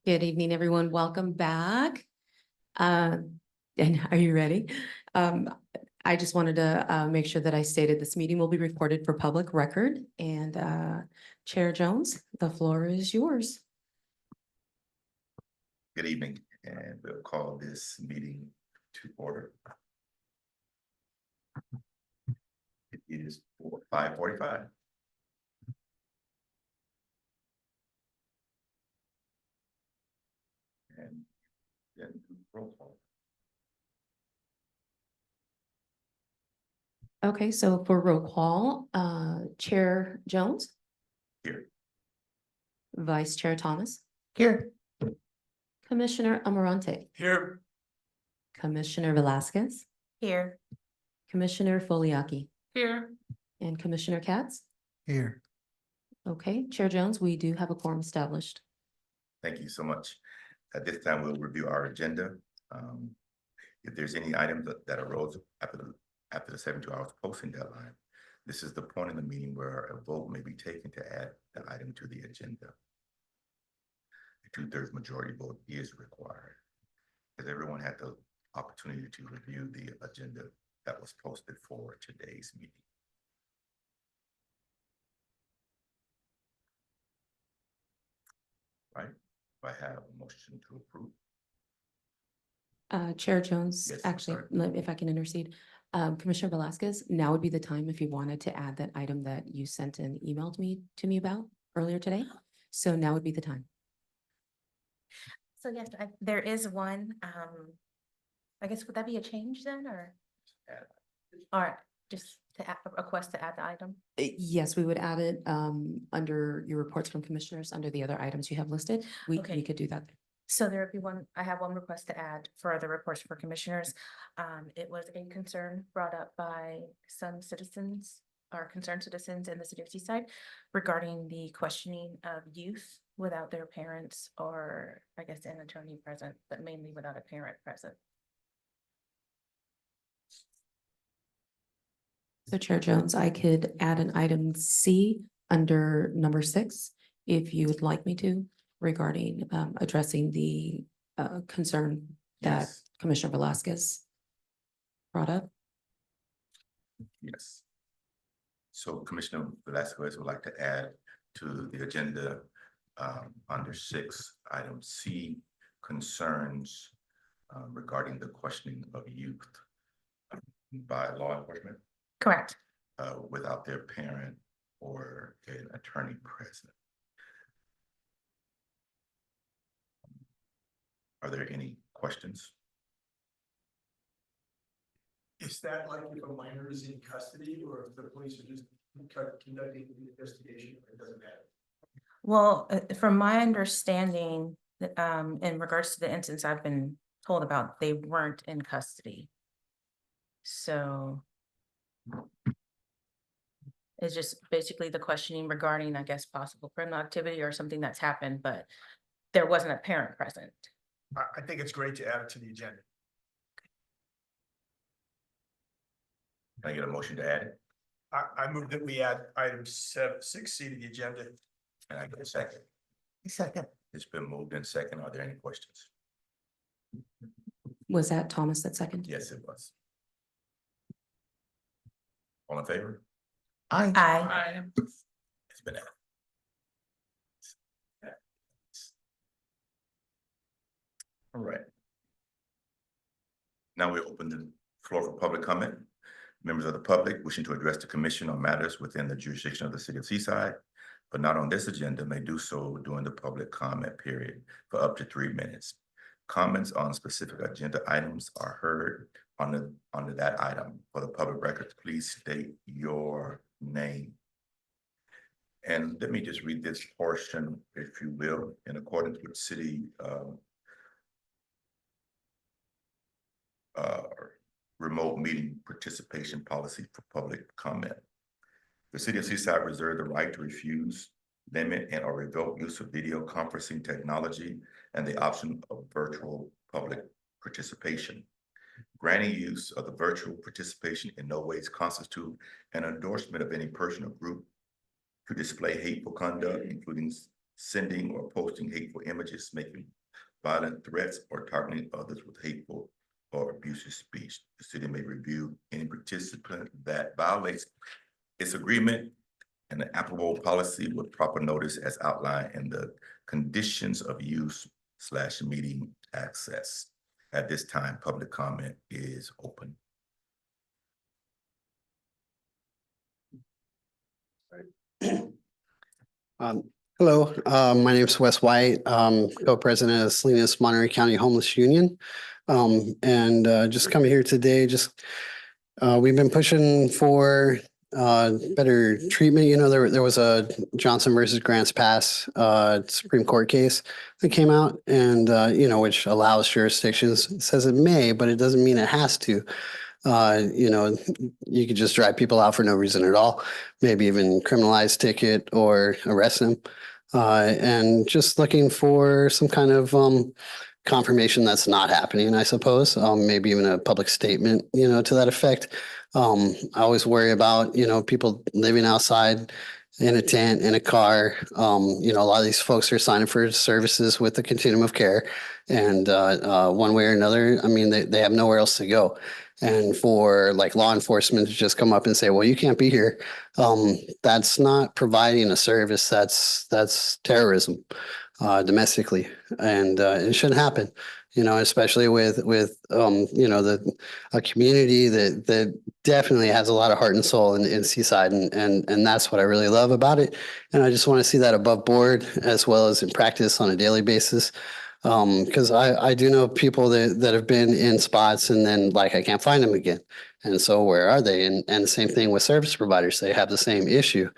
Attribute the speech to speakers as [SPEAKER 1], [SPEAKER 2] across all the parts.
[SPEAKER 1] Good evening, everyone. Welcome back. And are you ready? Um, I just wanted to make sure that I stated this meeting will be recorded for public record. And Chair Jones, the floor is yours.
[SPEAKER 2] Good evening, and we'll call this meeting to order. It is 5:45. And then roll call.
[SPEAKER 1] Okay, so for roll call, Chair Jones,
[SPEAKER 2] Here.
[SPEAKER 1] Vice Chair Thomas,
[SPEAKER 2] Here.
[SPEAKER 1] Commissioner Amarante,
[SPEAKER 2] Here.
[SPEAKER 1] Commissioner Velasquez,
[SPEAKER 3] Here.
[SPEAKER 1] Commissioner Foliaki,
[SPEAKER 3] Here.
[SPEAKER 1] and Commissioner Katz.
[SPEAKER 2] Here.
[SPEAKER 1] Okay, Chair Jones, we do have a quorum established.
[SPEAKER 2] Thank you so much. At this time, we'll review our agenda. If there's any items that arose after the 72 hours posting deadline, this is the point in the meeting where a vote may be taken to add the item to the agenda. A 2/3 majority vote is required. Has everyone had the opportunity to review the agenda that was posted for today's meeting? Right, do I have a motion to approve?
[SPEAKER 1] Chair Jones,
[SPEAKER 2] Yes, I'm
[SPEAKER 1] actually,
[SPEAKER 2] sorry.
[SPEAKER 1] if I can intercede, Commissioner Velasquez, now would be the time if you wanted to add that item that you sent an email to me about earlier today. So now would be the time.
[SPEAKER 3] So yes, there is one, I guess, would that be a change then, or?
[SPEAKER 2] Add.
[SPEAKER 3] All right, just to add, a request to add the item.
[SPEAKER 1] Yes, we would add it under your reports from commissioners, under the other items you have listed. We
[SPEAKER 3] Okay.
[SPEAKER 1] could do that.
[SPEAKER 3] So there would be one, I have one request to add for the reports for commissioners. It was a concern brought up by some citizens or concerned citizens in the city of Seaside regarding the questioning of youth without their parents, or I guess an attorney present, but mainly without a parent present.
[SPEAKER 1] So Chair Jones, I could add an item C under number 6, if you would like me to, regarding addressing the concern that
[SPEAKER 2] Yes.
[SPEAKER 1] Commissioner Velasquez brought up.
[SPEAKER 2] Yes. So Commissioner Velasquez would like to add to the agenda under 6, item C, concerns regarding the questioning of youth by law enforcement
[SPEAKER 3] Correct.
[SPEAKER 2] without their parent or an attorney present. Are there any questions?
[SPEAKER 4] Is that like if a minor is in custody or if the police are just conducting the investigation, it doesn't matter?
[SPEAKER 3] Well, from my understanding, in regards to the instance I've been told about, they weren't in custody. So it's just basically the questioning regarding, I guess, possible criminal activity or something that's happened, but there wasn't a parent present.
[SPEAKER 4] I think it's great to add it to the agenda.
[SPEAKER 2] Can I get a motion to add it?
[SPEAKER 4] I move that we add item 6C to the agenda.
[SPEAKER 2] And I get a second.
[SPEAKER 4] Second.
[SPEAKER 2] It's been moved in second. Are there any questions?
[SPEAKER 1] Was that Thomas that second?
[SPEAKER 2] Yes, it was. All in favor?
[SPEAKER 3] Aye.
[SPEAKER 2] It's been added. All right. Now we open the floor for public comment. Members of the public wishing to address the commission on matters within the jurisdiction of the city of Seaside, but not on this agenda, may do so during the public comment period for up to 3 minutes. Comments on specific agenda items are heard under that item. For the public records, please state your name. And let me just read this portion, if you will, in accordance with city remote meeting participation policy for public comment. The city of Seaside reserves the right to refuse, limit, and or revoke use of video conferencing technology and the option of virtual public participation. Granting use of the virtual participation in no ways constitute an endorsement of any person or group to display hateful conduct, including sending or posting hateful images, making violent threats, or targeting others with hateful or abusive speech. The city may review any participant that violates its agreement and the applicable policy with proper notice as outlined in the conditions of use / meeting access. At this time, public comment is open.
[SPEAKER 5] Hello, my name is Wes White, co-president of Salinas Monterey County Homeless Union. And just coming here today, we've been pushing for better treatment. You know, there was a Johnson versus Grants Pass Supreme Court case that came out and, you know, which allows jurisdictions, it says it may, but it doesn't mean it has to. You know, you could just drive people out for no reason at all, maybe even criminalize ticket or arrest them. And just looking for some kind of confirmation that's not happening, I suppose, maybe even a public statement, you know, to that effect. I always worry about, you know, people living outside in a tent, in a car. You know, a lot of these folks are signing for services with the continuum of care. And one way or another, I mean, they have nowhere else to go. And for like law enforcement to just come up and say, well, you can't be here. That's not providing a service. That's terrorism domestically. And it shouldn't happen, you know, especially with you know, a community that definitely has a lot of heart and soul in Seaside. And that's what I really love about it. And I just want to see that above board as well as in practice on a daily basis. Because I do know people that have been in spots and then like I can't find them again. And so where are they? And the same thing with service providers, they have the same issue.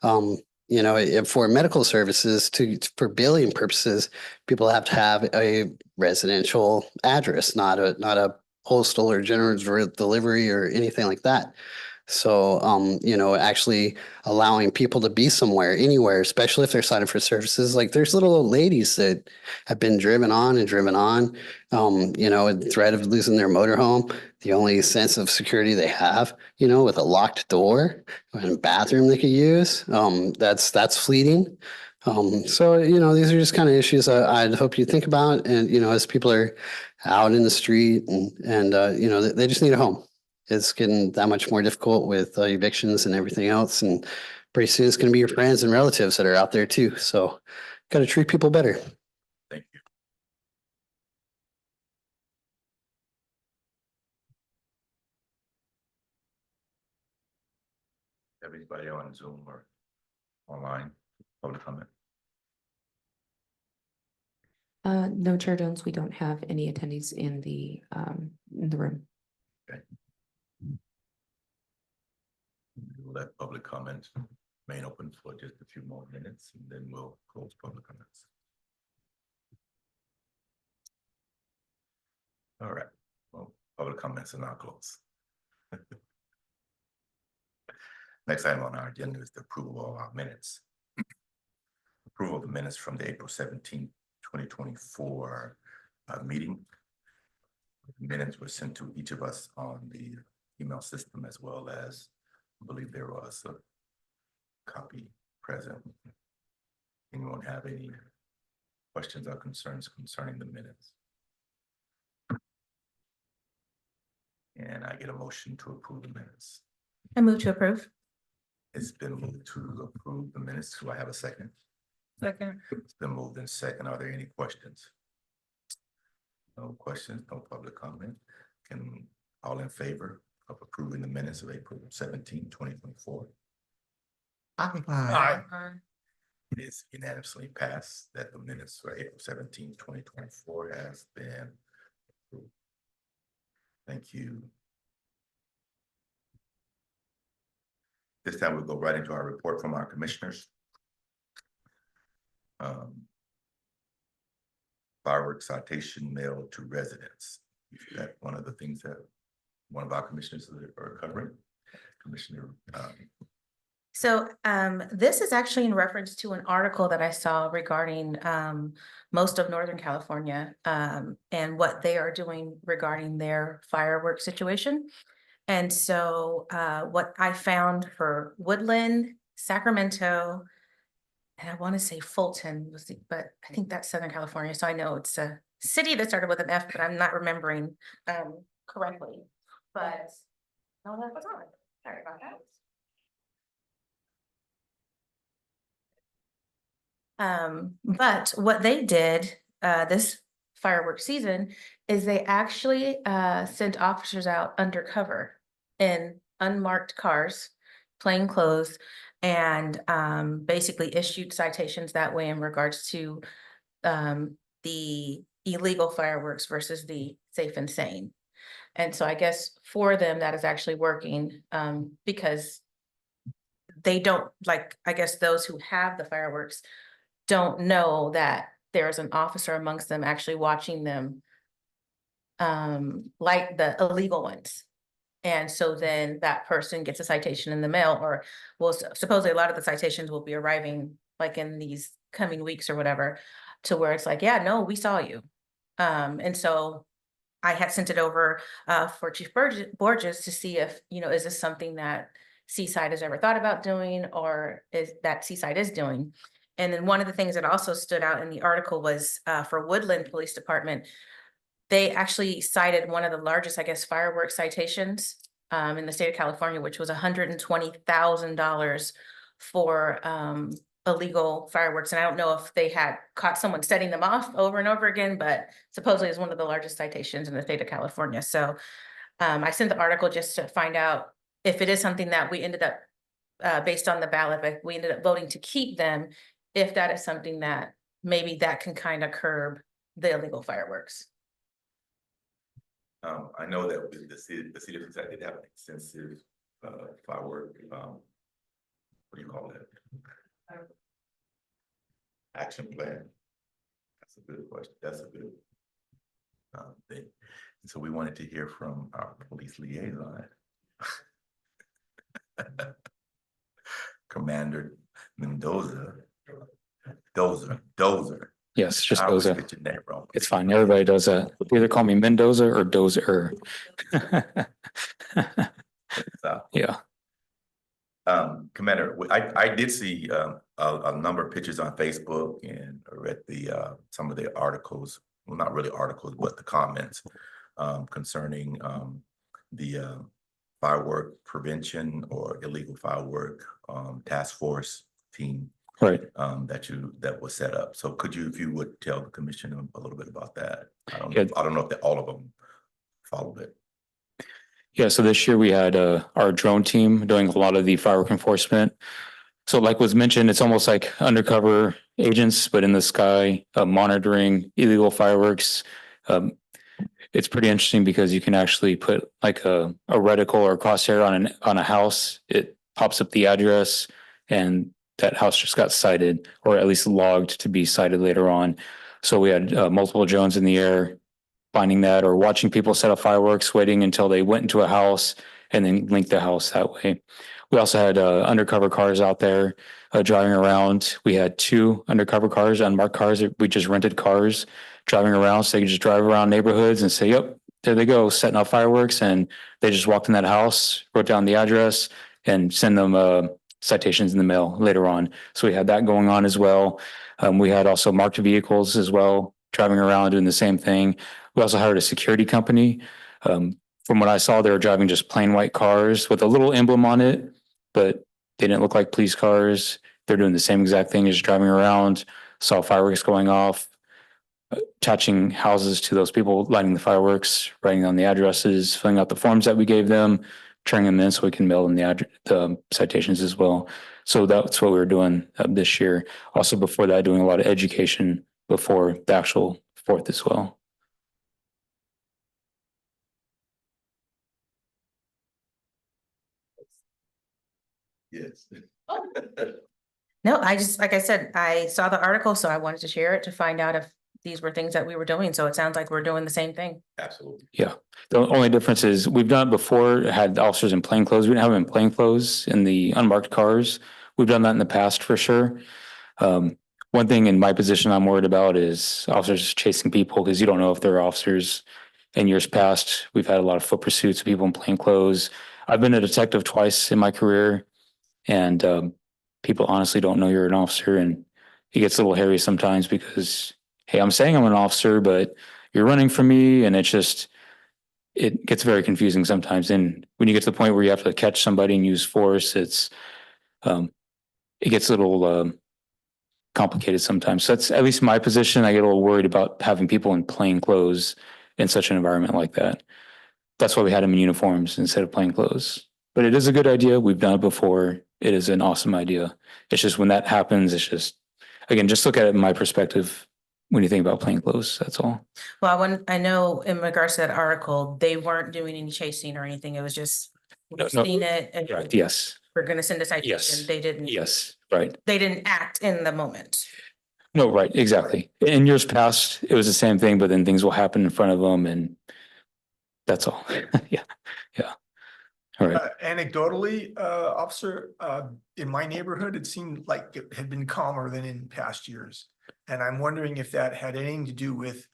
[SPEAKER 5] You know, for medical services for billing purposes, people have to have a residential address, not a postal or general delivery or anything like that. So, you know, actually allowing people to be somewhere, anywhere, especially if they're signing for services, like there's little old ladies that have been driven on, you know, in threat of losing their motorhome. The only sense of security they have, you know, with a locked door and a bathroom they could use, that's fleeting. So, you know, these are just kind of issues I'd hope you think about. And, you know, as people are out in the street and you know, they just need a home. It's getting that much more difficult with evictions and everything else. And pretty soon it's going to be your friends and relatives that are out there too. So got to treat people better.
[SPEAKER 2] Thank you. Have anybody on Zoom or online, public comment?
[SPEAKER 1] No, Chair Jones, we don't have any attendees in the room.
[SPEAKER 2] We'll let public comment remain open for just a few more minutes and then we'll close public comments. All right, well, public comments are now closed. Next item on our agenda is the approval of our minutes. Approval of the minutes from the April 17, 2024 meeting. Minutes were sent to each of us on the email system as well as I believe there was a copy present. Anyone have any questions or concerns concerning the minutes? And I get a motion to approve the minutes.
[SPEAKER 3] I move to approve.
[SPEAKER 2] It's been moved to approve the minutes. Do I have a second?
[SPEAKER 3] Second.
[SPEAKER 2] It's been moved in second. Are there any questions? No questions, no public comment. Can all in favor of approving the minutes of April 17, 2024?
[SPEAKER 4] Aye.
[SPEAKER 2] It is unanimously passed that the minutes for April 17, 2024 has been approved. Thank you. This time we'll go right into our report from our commissioners. Fireworks citation mailed to residents. Is that one of the things that one of our commissioners are covering? Commissioner.
[SPEAKER 3] So this is actually in reference to an article that I saw regarding most of Northern California and what they are doing regarding their fireworks situation. And so what I found for Woodland, Sacramento, and I want to say Fulton but I think that's Southern California. So I know it's a city that started with an F, but I'm not remembering correctly. But no, that was on. Sorry about that. But what they did this fireworks season is they actually sent officers out undercover in unmarked cars, plain clothes, and basically issued citations that way in regards to the illegal fireworks versus the safe and sane. And so I guess for them, that is actually working because they don't, like, I guess those who have the fireworks don't know that there's an officer amongst them actually watching them like the illegal ones. And so then that person gets a citation in the mail, or well, supposedly a lot of the citations will be arriving like in these coming weeks or whatever, to where it's like, yeah, no, we saw you. And so I had sent it over for Chief Borges to see if, is this something that Seaside has ever thought about doing, or is that Seaside is doing. And then one of the things that also stood out in the article was for Woodland Police Department, they actually cited one of the largest, I guess, fireworks citations in the state of California, which was $120,000 for illegal fireworks. And I don't know if they had caught someone setting them off over and over again, but supposedly it's one of the largest citations in the state of California. So I sent the article just to find out if it is something that we ended up, based on the ballot, but we ended up voting to keep them, if that is something that maybe that can kind of curb the illegal fireworks.
[SPEAKER 2] I know that the city of Seaside did have an extensive firework, what do you call that? Action plan. That's a good question. That's a good thing. And so we wanted to hear from our police liaison. Commander Mendoza. Dozer.
[SPEAKER 6] Yes, just
[SPEAKER 2] I always
[SPEAKER 6] Doza.
[SPEAKER 2] get your name wrong.
[SPEAKER 6] It's fine. Everybody does that. Either call me Mendoza or Dozer.
[SPEAKER 2] So,
[SPEAKER 6] Yeah.
[SPEAKER 2] Commander, I did see a number of pictures on Facebook and read some of the articles, well, not really articles, but the comments concerning the firework prevention or illegal firework task force team
[SPEAKER 6] Right.
[SPEAKER 2] that was set up. So could you, if you would, tell the commission a little bit about that? I don't
[SPEAKER 6] Yeah.
[SPEAKER 2] know if all of them followed it.
[SPEAKER 6] Yeah. So this year we had our drone team doing a lot of the firework enforcement. So like was mentioned, it's almost like undercover agents, but in the sky, monitoring illegal fireworks. It's pretty interesting because you can actually put like a reticle or a crosshair on a house. It pops up the address, and that house just got cited, or at least logged to be cited later on. So we had multiple drones in the air finding that, or watching people set up fireworks, waiting until they went into a house and then link the house that way. We also had undercover cars out there driving around. We had 2 undercover cars, unmarked cars. We just rented cars driving around, so they could just drive around neighborhoods and say, yep, there they go, setting off fireworks. And they just walked in that house, wrote down the address, and send them citations in the mail later on. So we had that going on as well. We had also marked vehicles as well, driving around doing the same thing. We also hired a security company. From what I saw, they were driving just plain white cars with a little emblem on it, but they didn't look like police cars. They're doing the same exact thing, just driving around, saw fireworks going off, attaching houses to those people lighting the fireworks, writing down the addresses, filling out the forms that we gave them, turning them in so we can mail them the citations as well. So that's what we were doing this year. Also before that, doing a lot of education before the actual 4th as well.
[SPEAKER 2] Yes.
[SPEAKER 3] No, I just, like I said, I saw the article, so I wanted to share it to find out if these were things that we were doing. So it sounds like we're doing the same thing.
[SPEAKER 2] Absolutely.
[SPEAKER 6] Yeah. The only difference is we've done it before, had officers in plain clothes. We didn't have them in plain clothes in the unmarked cars. We've done that in the past for sure. One thing in my position I'm worried about is officers chasing people, because you don't know if they're officers. In years past, we've had a lot of foot pursuits of people in plain clothes. I've been a detective twice in my career, and people honestly don't know you're an officer, and it gets a little hairy sometimes because, hey, I'm saying I'm an officer, but you're running from me, and it gets very confusing sometimes. And when you get to the point where you have to catch somebody and use force, it gets a little complicated sometimes. So that's at least my position. I get a little worried about having people in plain clothes in such an environment like that. That's why we had them in uniforms instead of plain clothes. But it is a good idea. We've done it before. It is an awesome idea. It's just when that happens, it's just, again, just look at it in my perspective when you think about plain clothes. That's all.
[SPEAKER 3] Well, I know in regards to that article, they weren't doing any chasing or anything. It was just
[SPEAKER 6] No,
[SPEAKER 3] we've
[SPEAKER 6] no.
[SPEAKER 3] seen it and
[SPEAKER 6] Correct. Yes.
[SPEAKER 3] we're gonna send a
[SPEAKER 6] Yes.
[SPEAKER 3] citation. They didn't.
[SPEAKER 6] Yes. Right.
[SPEAKER 3] They didn't act in the moment.
[SPEAKER 6] No, right. Exactly. In years past, it was the same thing, but then things will happen in front of them, and that's all. Yeah. Yeah. All right.
[SPEAKER 4] Anecdotally, officer, in my neighborhood, it seemed like it had been calmer than in past years. And I'm wondering if that had anything to do with,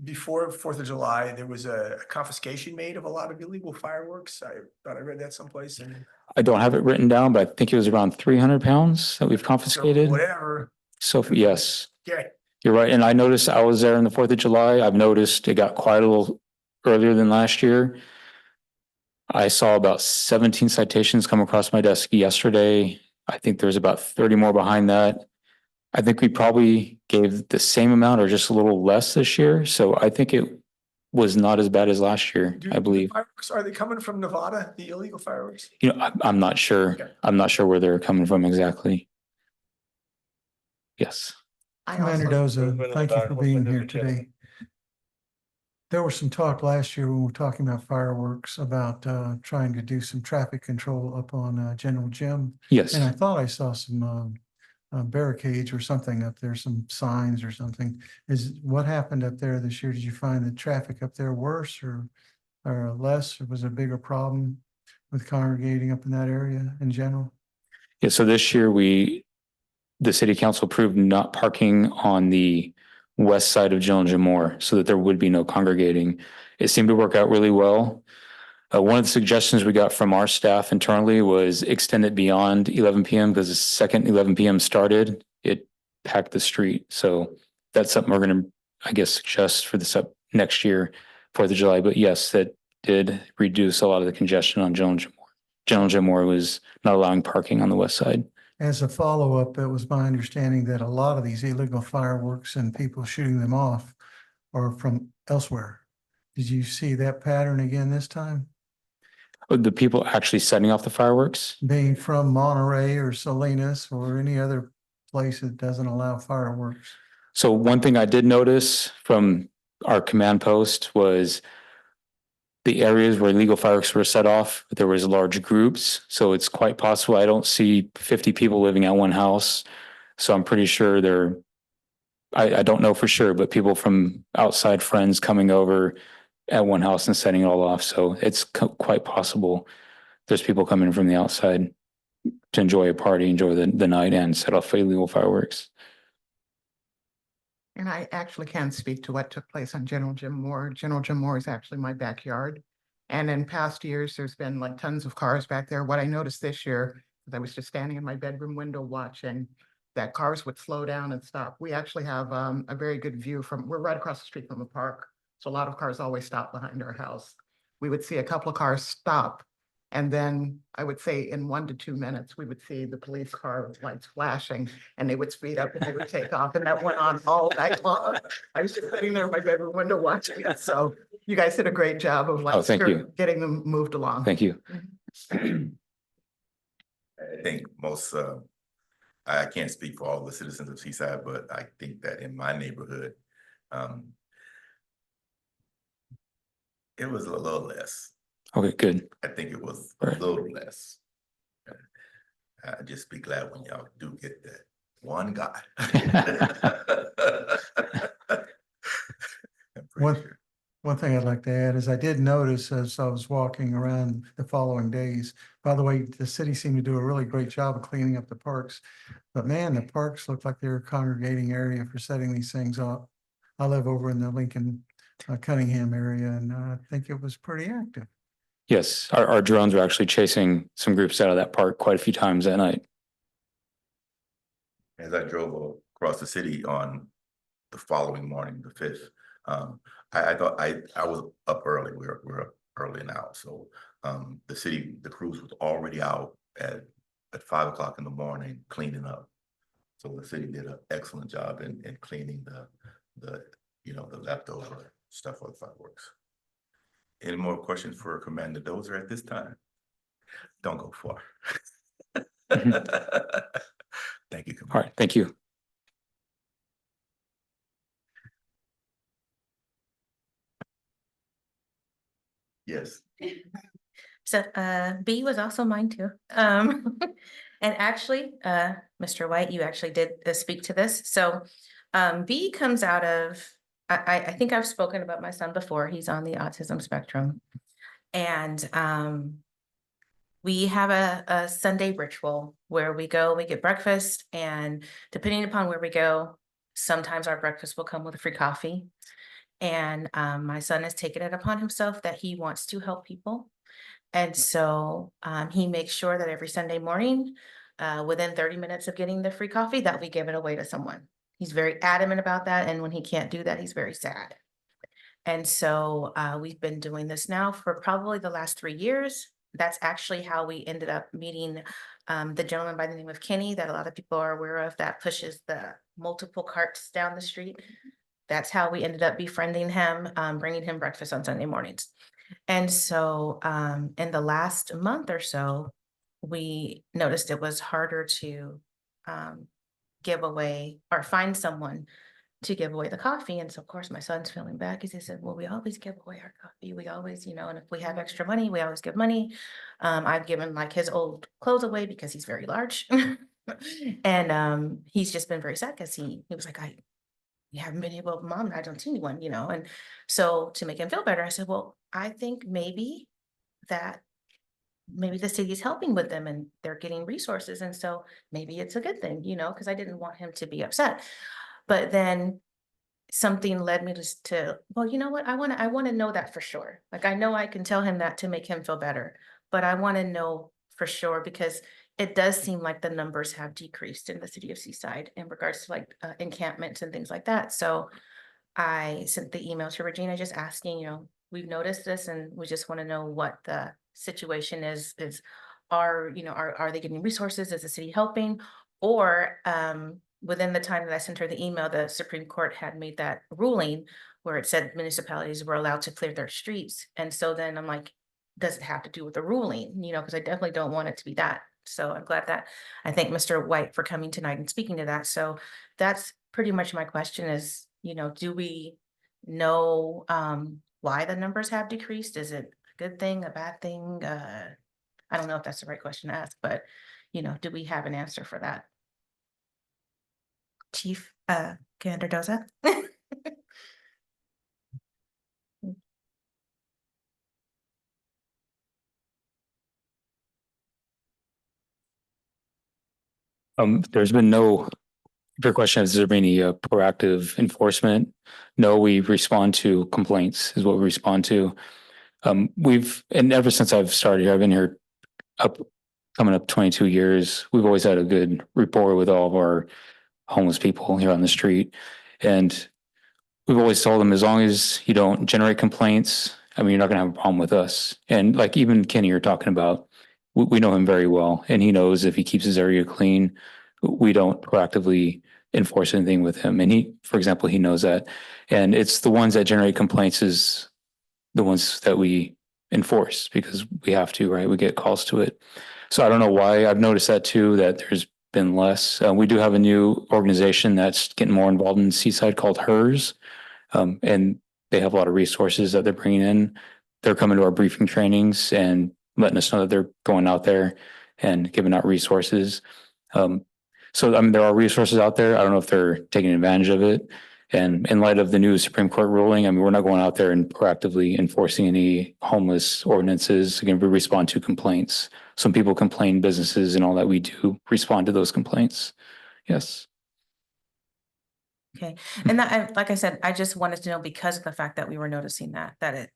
[SPEAKER 4] before 4th of July, there was a confiscation made of a lot of illegal fireworks. I thought I read that someplace and.
[SPEAKER 6] I don't have it written down, but I think it was around 300 pounds that we've
[SPEAKER 4] So
[SPEAKER 6] confiscated.
[SPEAKER 4] whatever,
[SPEAKER 6] So yes,
[SPEAKER 4] okay,
[SPEAKER 6] you're right. And I noticed I was there on the 4th of July. I've noticed it got quite a little earlier than last year. I saw about 17 citations come across my desk yesterday. I think there's about 30 more behind that. I think we probably gave the same amount or just a little less this year. So I think it was not as bad as last year, I believe.
[SPEAKER 4] fireworks, are they coming from Nevada, the illegal fireworks?
[SPEAKER 6] You know, I'm not sure.
[SPEAKER 4] Okay.
[SPEAKER 6] I'm not sure where they're coming from exactly. Yes.
[SPEAKER 7] Commander Doza, thank you for being here today. There was some talk last year when we were talking about fireworks, about trying to do some traffic control up on General Gym.
[SPEAKER 6] Yes.
[SPEAKER 7] And I thought I saw some barricades or something up there, some signs or something. What happened up there this year? Did you find the traffic up there worse or less? Or was it a bigger problem with congregating up in that area in general?
[SPEAKER 6] Yeah. So this year the city council approved not parking on the west side of General Jim Moore so that there would be no congregating. It seemed to work out really well. One of the suggestions we got from our staff internally was extend it beyond 11 p.m. because the second 11 p.m. started, it packed the street. So that's something we're going to, I guess, suggest for this up next year, 4th of July. But yes, that did reduce a lot of the congestion on General Jim Moore. General Jim Moore was not allowing parking on the west side.
[SPEAKER 7] As a follow-up, it was my understanding that a lot of these illegal fireworks and people shooting them off are from elsewhere. Did you see that pattern again this time?
[SPEAKER 6] The people actually setting off the fireworks?
[SPEAKER 7] Being from Monterey or Salinas or any other place that doesn't allow fireworks?
[SPEAKER 6] So one thing I did notice from our command post was the areas where illegal fireworks were set off, there was large groups. So it's quite possible. I don't see 50 people living at one house. So I'm pretty sure I don't know for sure, but people from outside friends coming over at one house and setting it all off. So it's quite possible there's people coming from the outside to enjoy a party, enjoy the night and set off illegal fireworks.
[SPEAKER 8] And I actually can speak to what took place on General Jim Moore. General Jim Moore is actually my backyard. And in past years, there's been like tons of cars back there. What I noticed this year, I was just standing in my bedroom window watching that cars would slow down and stop. We actually have a very good view we're right across the street from a park. So a lot of cars always stop behind our house. We would see a couple of cars stop. And then I would say in 1 to 2 minutes, we would see the police car lights flashing and they would speed up and they would take off. And that went on all night long. I was just sitting there in my bedroom window watching it. So you guys did a great job of
[SPEAKER 6] Oh, thank you.
[SPEAKER 8] getting them moved along.
[SPEAKER 6] Thank you.
[SPEAKER 2] I think most, I can't speak for all the citizens of Seaside, but I think that in my neighborhood, it was a little less.
[SPEAKER 6] Okay, good.
[SPEAKER 2] I think it was a
[SPEAKER 6] Right. little
[SPEAKER 2] less. I'd just be glad when y'all do get that one guy. I'm pretty
[SPEAKER 7] One-
[SPEAKER 2] sure.
[SPEAKER 7] One thing I'd like to add is I did notice as I was walking around the following days, by the way, the city seemed to do a really great job of cleaning up the parks. But man, the parks looked like they were a congregating area for setting these things up. I live over in the Lincoln Cunningham area and I think it was pretty active.
[SPEAKER 6] Yes, our drones were actually chasing some groups out of that park quite a few times that night.
[SPEAKER 2] As I drove across the city on the following morning, the fifth, I thought I was up early. We're up early now, so the crews was already out at 5 o'clock in the morning cleaning up. So the city did an excellent job in cleaning the leftover stuff for the fireworks. Any more questions for Commander Dozer at this time? Don't go far. Thank you,
[SPEAKER 6] All
[SPEAKER 2] Commander.
[SPEAKER 6] right, thank you.
[SPEAKER 2] Yes.
[SPEAKER 3] So B was also mine too. And actually, Mr. White, you actually did speak to this. So B comes out of, I think I've spoken about my son before. He's on the autism spectrum. And we have a Sunday ritual where we go, we get breakfast, and depending upon where we go, sometimes our breakfast will come with a free coffee. And my son has taken it upon himself that he wants to help people. And so he makes sure that every Sunday morning, within 30 minutes of getting the free coffee, that we give it away to someone. He's very adamant about that. And when he can't do that, he's very sad. And so we've been doing this now for probably the last 3 years. That's actually how we ended up meeting the gentleman by the name of Kenny that a lot of people are aware of that pushes the multiple carts down the street. That's how we ended up befriending him, bringing him breakfast on Sunday mornings. And so in the last month or so, we noticed it was harder to give away or find someone to give away the coffee. And so of course my son's feeling bad because he said, well, we always give away our coffee. We always, and if we have extra money, we always give money. I've given like his old clothes away because he's very large. And he's just been very sad because he was like, you haven't been able, Mom, I don't see anyone, and so to make him feel better, I said, well, I think maybe the city is helping with them and they're getting resources. And so maybe it's a good thing, because I didn't want him to be upset. But then something led me to, well, you know what? I want to know that for sure. Like, I know I can tell him that to make him feel better, but I want to know for sure because it does seem like the numbers have decreased in the city of Seaside in regards to like encampments and things like that. So I sent the email to Regina just asking, we've noticed this and we just want to know what the situation is are they getting resources? Is the city helping? Or within the time that I sent her the email, the Supreme Court had made that ruling where it said municipalities were allowed to clear their streets. And so then I'm like, does it have to do with the ruling? Because I definitely don't want it to be that. So I'm glad that I thank Mr. White for coming tonight and speaking to that. So that's pretty much my question is, do we know why the numbers have decreased? Is it a good thing, a bad thing? I don't know if that's the right question to ask, but do we have an answer for that? Chief Commander Doza?
[SPEAKER 6] There's been no, if your question is there been any proactive enforcement? No, we respond to complaints is what we respond to. And ever since I've started here, I've been here coming up 22 years. We've always had a good rapport with all of our homeless people here on the street. And we've always told them, as long as you don't generate complaints, you're not gonna have a problem with us. And like even Kenny you're talking about, we know him very well and he knows if he keeps his area clean, we don't proactively enforce anything with him. And for example, he knows that. And it's the ones that generate complaints is the ones that we enforce because we have to, right? We get calls to it. So I don't know why. I've noticed that too, that there's been less. We do have a new organization that's getting more involved in Seaside called HERS. And they have a lot of resources that they're bringing in. They're coming to our briefing trainings and letting us know that they're going out there and giving out resources. So there are resources out there. I don't know if they're taking advantage of it. And in light of the new Supreme Court ruling, we're not going out there and proactively enforcing any homeless ordinances. Again, we respond to complaints. Some people complain, businesses and all that, we do respond to those complaints. Yes.
[SPEAKER 3] Okay. And that, like I said, I just wanted to know because of the fact that we were noticing that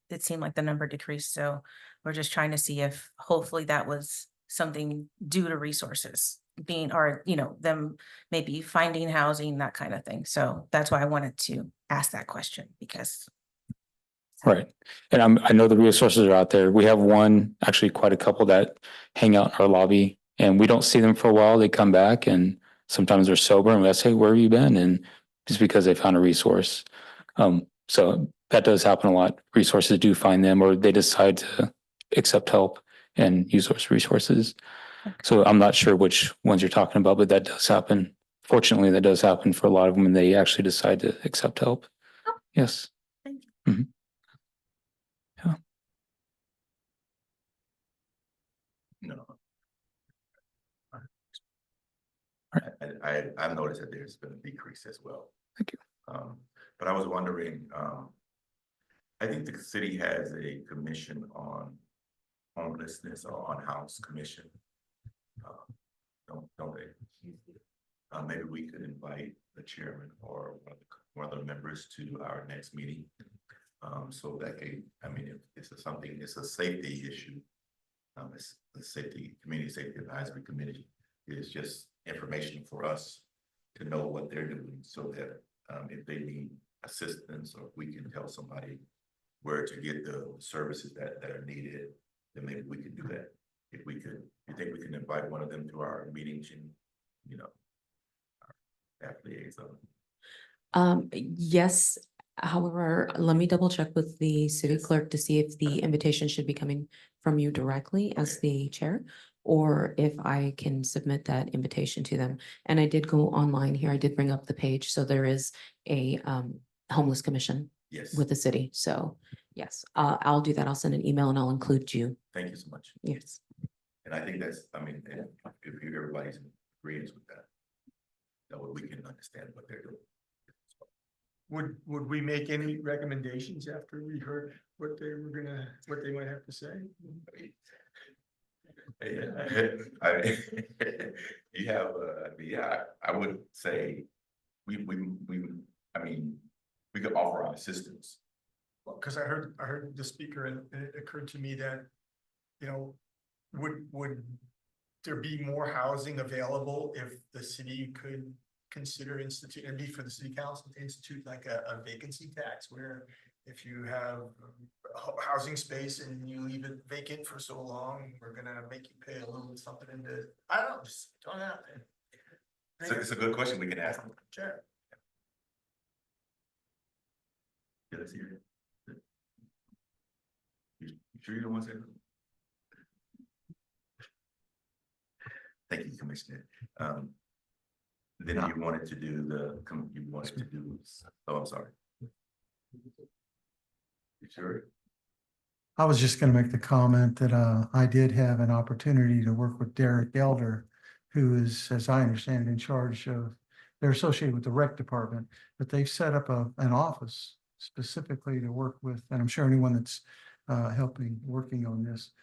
[SPEAKER 3] it seemed like the number decreased. So we're just trying to see if hopefully that was something due to resources. being, or, you know, them maybe finding housing, that kind of thing. So that's why I wanted to ask that question because.
[SPEAKER 6] Right. And I know the resources are out there. We have one, actually quite a couple that hang out in our lobby and we don't see them for a while. They come back and sometimes they're sober and we ask, hey, where have you been? And just because they found a resource. So that does happen a lot. Resources do find them or they decide to accept help and use those resources. So I'm not sure which ones you're talking about, but that does happen. Fortunately, that does happen for a lot of them and they actually decide to accept help. Yes.
[SPEAKER 3] Thank you.
[SPEAKER 6] Mhm.
[SPEAKER 2] No. I've noticed that there's been a decrease as well.
[SPEAKER 6] Thank you.
[SPEAKER 2] But I was wondering, I think the city has a commission on homelessness or on house commission. Don't they? Maybe we could invite the chairman or one of the members to our next meeting. So that I mean, if it's it's a safety issue. It's the community safety advisory committee is just information for us to know what they're doing so that if they need assistance or if we can tell somebody where to get the services that are needed, then maybe we can do that. If we could, you think we can invite one of them to our meetings and, you know, our staff liaison?
[SPEAKER 1] Yes, however, let me double check with the city clerk to see if the invitation should be coming from you directly as the chair, or if I can submit that invitation to them. And I did go online here. I did bring up the page. So there is a homeless commission
[SPEAKER 2] Yes.
[SPEAKER 1] with the city. So yes, I'll do that. I'll send an email and I'll include you.
[SPEAKER 2] Thank you so much.
[SPEAKER 1] Yes.
[SPEAKER 2] And I think that's, I mean, and if everybody's in agreement with that, that way we can understand what they're doing.
[SPEAKER 4] Would we make any recommendations after we heard what they might have to say?
[SPEAKER 2] Yeah, you have, yeah, I would say, I mean, we could offer our assistance.
[SPEAKER 4] Well, because I heard the speaker and it occurred to me that, you know, would there be more housing available if the city could consider and be for the city council to institute like a vacancy tax where if you have housing space and you leave it vacant for so long, we're gonna make you pay a little something into, I don't know, just throwing it out there.
[SPEAKER 2] It's a good question we can ask them.
[SPEAKER 4] Sure.
[SPEAKER 2] Did I see it? You sure you don't want to say? Thank you, Commissioner. Then you wanted to do oh, I'm sorry. You sure?
[SPEAKER 7] I was just gonna make the comment that I did have an opportunity to work with Derek Elder, who is, as I understand, in charge of, they're associated with the rec department, but they've set up an office specifically to work with, and I'm sure anyone that's working on this,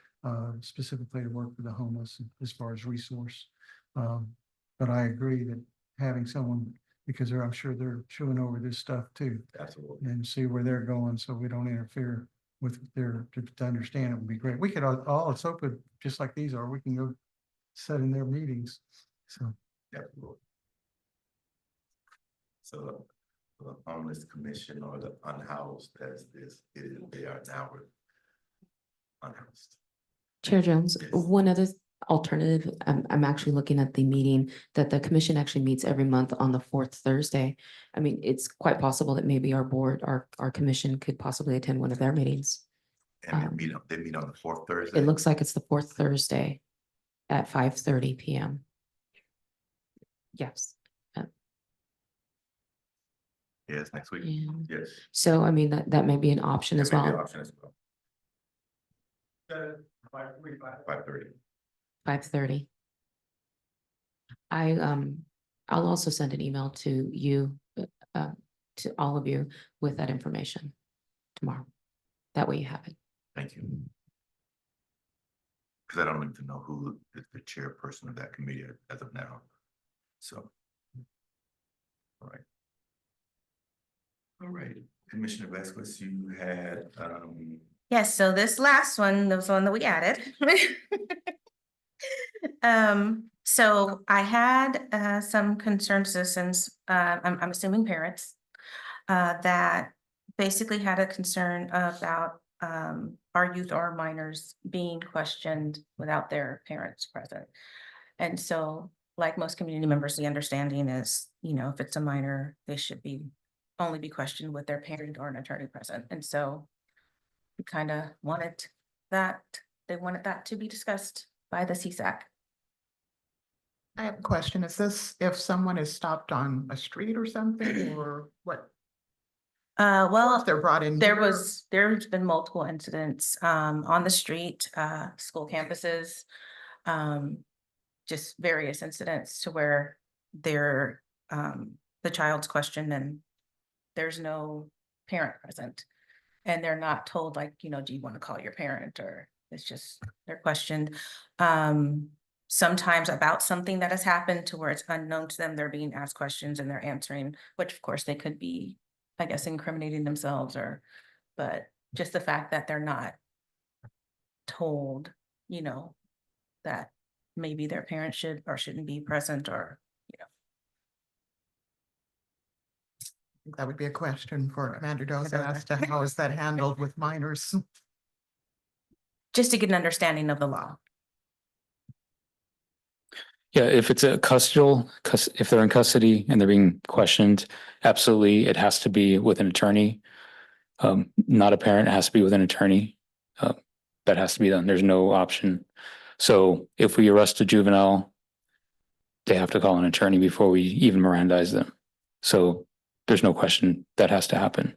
[SPEAKER 7] specifically to work with the homeless as far as resource. But I agree that having someone, because I'm sure they're chewing over this stuff too.
[SPEAKER 2] Absolutely.
[SPEAKER 7] And see where they're going so we don't interfere with to understand it would be great. We could all, it's open, just like these are, we can go sit in their meetings. So.
[SPEAKER 2] Absolutely. So the homeless commission or the unhoused, they are now unhoused.
[SPEAKER 1] Chair Jones,
[SPEAKER 2] Yes.
[SPEAKER 1] one other alternative, I'm actually looking at the meeting that the commission actually meets every month on the fourth Thursday. I mean, it's quite possible that maybe our board, our commission could possibly attend one of their meetings.
[SPEAKER 2] And they meet on the fourth Thursday.
[SPEAKER 1] It looks like it's the fourth Thursday at 5:30 p.m. Yes.
[SPEAKER 2] Yes, next week.
[SPEAKER 1] Yeah.
[SPEAKER 2] Yes.
[SPEAKER 1] So, I mean, that may be an option as
[SPEAKER 2] That may be an
[SPEAKER 1] well.
[SPEAKER 2] option as well. 5:30.
[SPEAKER 1] 5:30. I'll also send an email to you, to all of you with that information tomorrow. That way you have it.
[SPEAKER 2] Thank you. Because I don't need to know who is the chairperson of that committee as of now. So. All right. All right, Commissioner Vasquez, you had,
[SPEAKER 3] Yes, so this last one, that was the one that we added. So I had some concerned citizens, I'm assuming parents, that basically had a concern about our youth or minors being questioned without their parents present. And so, like most community members, the understanding is, if it's a minor, they should only be questioned with their parent or an attorney present. And so we kind of they wanted that to be discussed by the CSAC.
[SPEAKER 8] I have a question. Is this if someone is stopped on a street or something, or what? Or
[SPEAKER 3] Well,
[SPEAKER 8] if they're brought in?
[SPEAKER 3] there's been multiple incidents, on the street, school campuses. Just various incidents to where the child's questioned and there's no parent present. And they're not told like, do you want to call your parent, or it's just, they're questioned. Sometimes about something that has happened to where it's unknown to them, they're being asked questions and they're answering, which of course they could be, I guess, incriminating themselves but just the fact that they're not told, that maybe their parents should or shouldn't be present, or,
[SPEAKER 8] That would be a question for Commander Doza
[SPEAKER 3] Doza.
[SPEAKER 8] as to how is that handled with minors?
[SPEAKER 3] just to get an understanding of the law.
[SPEAKER 6] Yeah, if it's a if they're in custody and they're being questioned, absolutely, it has to be with an attorney. Not a parent, it has to be with an attorney. That has to be done. There's no option. So if we arrest a juvenile, they have to call an attorney before we even Mirandize them. So there's no question that has to happen.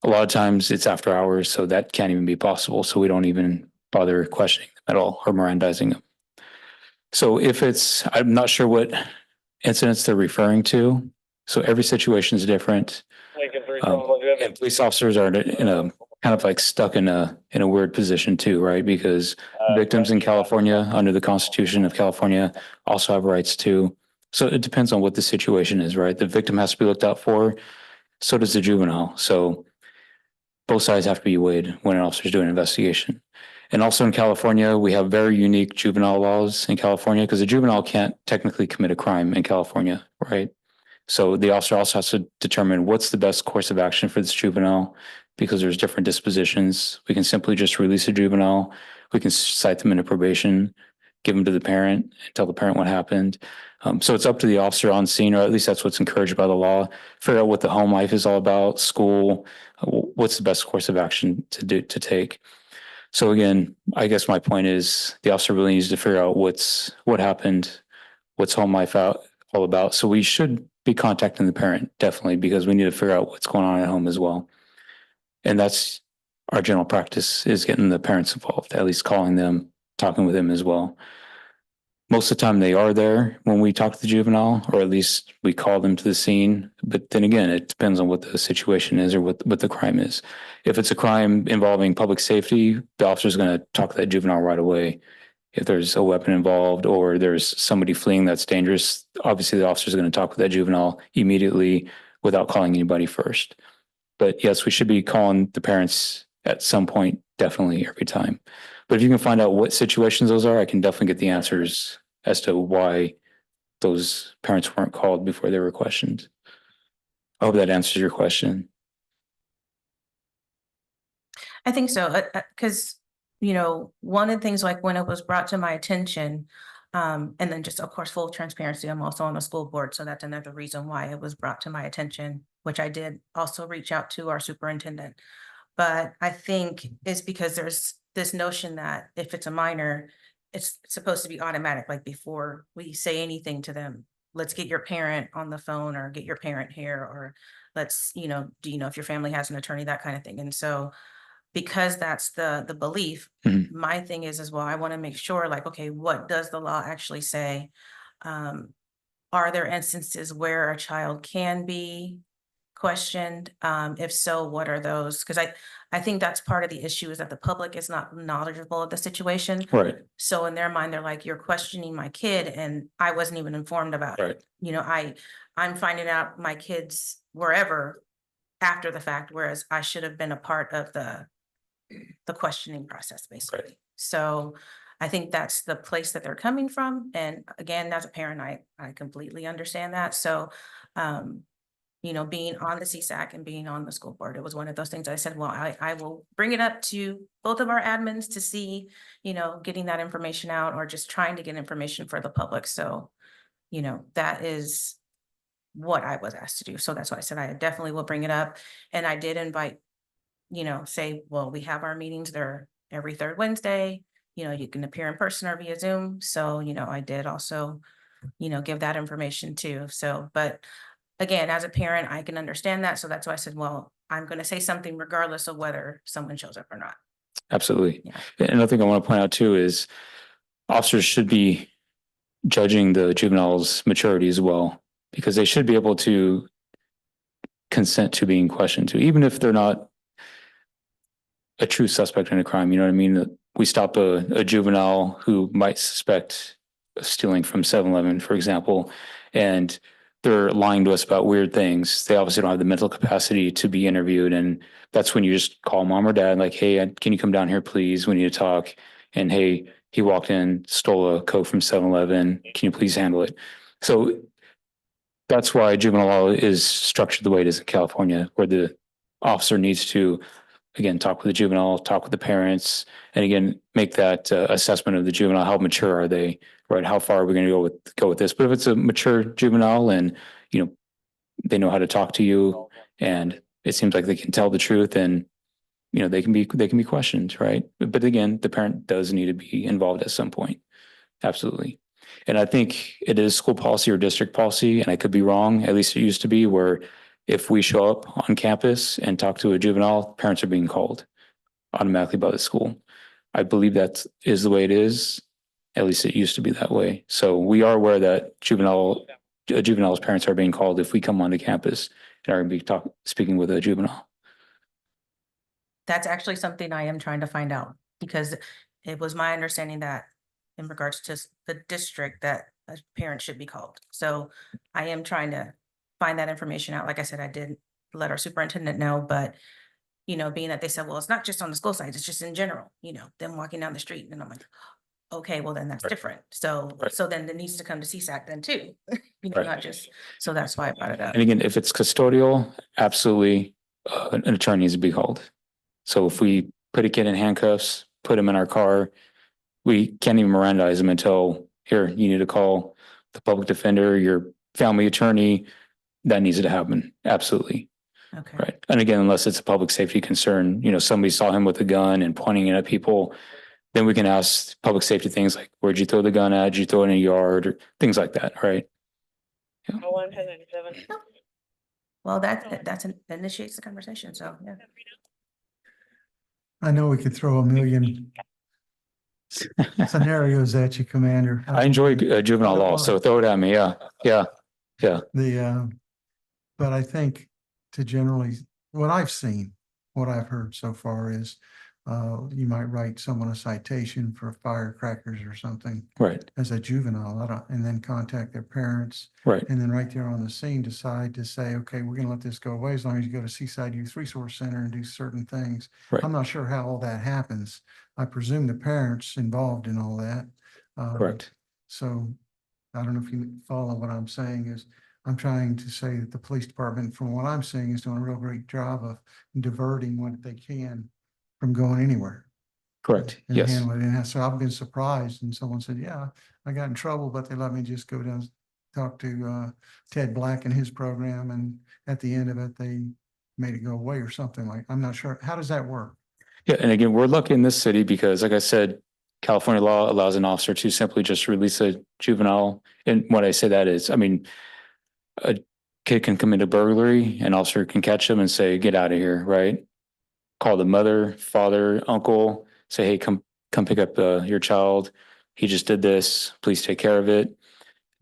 [SPEAKER 6] A lot of times it's after hours, so that can't even be possible. So we don't even bother questioning them at all or Mirandizing them. So I'm not sure what incidents they're referring to. So every situation is different. And police officers are in a kind of like stuck in a weird position too, right? Because victims in California under the Constitution of California also have rights too. So it depends on what the situation is, right? The victim has to be looked out for. So does the juvenile. So both sides have to be weighed when an officer is doing an investigation. And also in California, we have very unique juvenile laws in California because a juvenile can't technically commit a crime in California, right? So the officer also has to determine what's the best course of action for this juvenile because there's different dispositions. We can simply just release a juvenile. We can cite them into probation, give them to the parent, and tell the parent what happened. So it's up to the officer on scene, or at least that's what's encouraged by the law. Figure out what the home life is all about, school, what's the best course of action to take. So again, I guess my point is the officer really needs to figure out what happened, what's home life all about. So we should be contacting the parent, definitely, because we need to figure out what's going on at home as well. And that's our general practice, is getting the parents involved, at least calling them, talking with them as well. Most of the time they are there when we talk to the juvenile, or at least we call them to the scene. But then again, it depends on what the situation is or what the crime is. If it's a crime involving public safety, the officer is going to talk to that juvenile right away. If there's a weapon involved or there's somebody fleeing that's dangerous, obviously the officer is going to talk with that juvenile immediately without calling anybody first. But yes, we should be calling the parents at some point, definitely every time. But if you can find out what situations those are, I can definitely get the answers as to why those parents weren't called before they were questioned. I hope that answers your question.
[SPEAKER 3] I think so, because, one of the things, like when it was brought to my attention, and then just, of course, full transparency, I'm also on the school board, so that's another reason why it was brought to my attention, which I did also reach out to our superintendent. But I think it's because there's this notion that if it's a minor, it's supposed to be automatic, like before we say anything to them, let's get your parent on the phone or get your parent here, or let's, do you know if your family has an attorney, that kind of thing. And so because that's the belief,
[SPEAKER 6] Mhm.
[SPEAKER 3] my thing is well, I want to make sure, like, okay, what does the law actually say? Are there instances where a child can be questioned? If so, what are those? Because I think that's part of the issue, is that the public is not knowledgeable of the situation.
[SPEAKER 6] Right,
[SPEAKER 3] So in their mind, they're like, you're questioning my kid and I wasn't even informed about it.
[SPEAKER 6] right.
[SPEAKER 3] I'm finding out my kids wherever after the fact, whereas I should have been a part of the questioning process, basically. So I think that's the place that they're coming from. And again, as a parent, I completely understand that. So, you know, being on the CSAC and being on the school board, it was one of those things I said, well, I will bring it up to both of our admins to see, you know, getting that information out or just trying to get information for the public. So, you know, that is what I was asked to do. So that's why I said I definitely will bring it up. And I did invite, you know, say, well, we have our meetings there every third Wednesday. You know, you can appear in person or via Zoom. So, you know, I did also, you know, give that information too. So, but again, as a parent, I can understand that. So that's why I said, well, I'm going to say something regardless of whether someone shows up or not.
[SPEAKER 6] Absolutely.
[SPEAKER 3] Yeah.
[SPEAKER 6] And another thing I want to point out too is officers should be judging the juvenile's maturity as well, because they should be able to consent to being questioned too, even if they're not a true suspect in a crime. You know what I mean? We stop a juvenile who might suspect stealing from 7-Eleven, for example, and they're lying to us about weird things. They obviously don't have the mental capacity to be interviewed. And that's when you just call mom or dad, like, hey, can you come down here, please? We need to talk. And hey, he walked in, stole a Coke from 7-Eleven. Can you please handle it? So that's why juvenile law is structured the way it is in California, where the officer needs to, again, talk with the juvenile, talk with the parents, and again, make that assessment of the juvenile. How mature are they? Right? How far are we going to go with this? But if it's a mature juvenile and, you know, they know how to talk to you and it seems like they can tell the truth, and, you know, they can be questioned, right? But again, the parent does need to be involved at some point. Absolutely. And I think it is school policy or district policy, and I could be wrong, at least it used to be, where if we show up on campus and talk to a juvenile, parents are being called automatically by the school. I believe that is the way it is. At least it used to be that way. So we are aware that juvenile's parents are being called if we come onto campus and are going to be speaking with a juvenile.
[SPEAKER 3] That's actually something I am trying to find out, because it was my understanding that in regards to the district that a parent should be called. So I am trying to find that information out. Like I said, I did let our superintendent know, but, you know, being that they said, well, it's not just on the school side, it's just in general, you know, them walking down the street. And I'm like, okay, well, then that's
[SPEAKER 6] Right.
[SPEAKER 3] different. So,
[SPEAKER 6] Right.
[SPEAKER 3] so then it needs to come to CSAC then too, you know,
[SPEAKER 6] Right.
[SPEAKER 3] not just, so that's why I brought it up.
[SPEAKER 6] And again, if it's custodial, absolutely, an attorney needs to be called. So if we put a kid in handcuffs, put him in our car, we can't even Mirandize him until, here, you need to call the public defender, your family attorney. That needs to happen. Absolutely.
[SPEAKER 3] Okay.
[SPEAKER 6] Right. And again, unless it's a public safety concern, you know, somebody saw him with a gun and pointing it at people, then we can ask public safety things like, where'd you throw the gun at? Did you throw it in a yard, or things like that, right?
[SPEAKER 3] Well, that initiates the conversation. So, yeah.
[SPEAKER 7] I know we could throw a million scenarios at you, Commander.
[SPEAKER 6] I enjoy juvenile law, so throw it at me. Yeah.
[SPEAKER 7] But I think to generally, what I've seen, what I've heard so far is you might write someone a citation for firecrackers or something
[SPEAKER 6] Right.
[SPEAKER 7] as a juvenile, and then contact their parents.
[SPEAKER 6] Right.
[SPEAKER 7] And then right there on the scene, decide to say, okay, we're gonna let this go away as long as you go to Seaside Youth Resource Center and do certain things.
[SPEAKER 6] Right.
[SPEAKER 7] I'm not sure how all that happens. I presume the parents involved in all that.
[SPEAKER 6] Correct.
[SPEAKER 7] So I don't know if you follow what I'm saying is, I'm trying to say that the police department, from what I'm seeing, is doing a real great job of diverting what they can from going anywhere.
[SPEAKER 6] Correct.
[SPEAKER 7] And
[SPEAKER 6] Yes.
[SPEAKER 7] handle it. And so I've been surprised, and someone said, yeah, I got in trouble, but they let me just go down, talk to Ted Black and his program. And at the end of it, they made it go away or something like, I'm not sure. How does that work?
[SPEAKER 6] Yeah. And again, we're lucky in this city because, like I said, California law allows an officer to simply just release a juvenile. And when I say that is, I mean, a kid can commit a burglary, an officer can catch him and say, get out of here, right? Call the mother, father, uncle, say, hey, come pick up your child. He just did this. Please take care of it.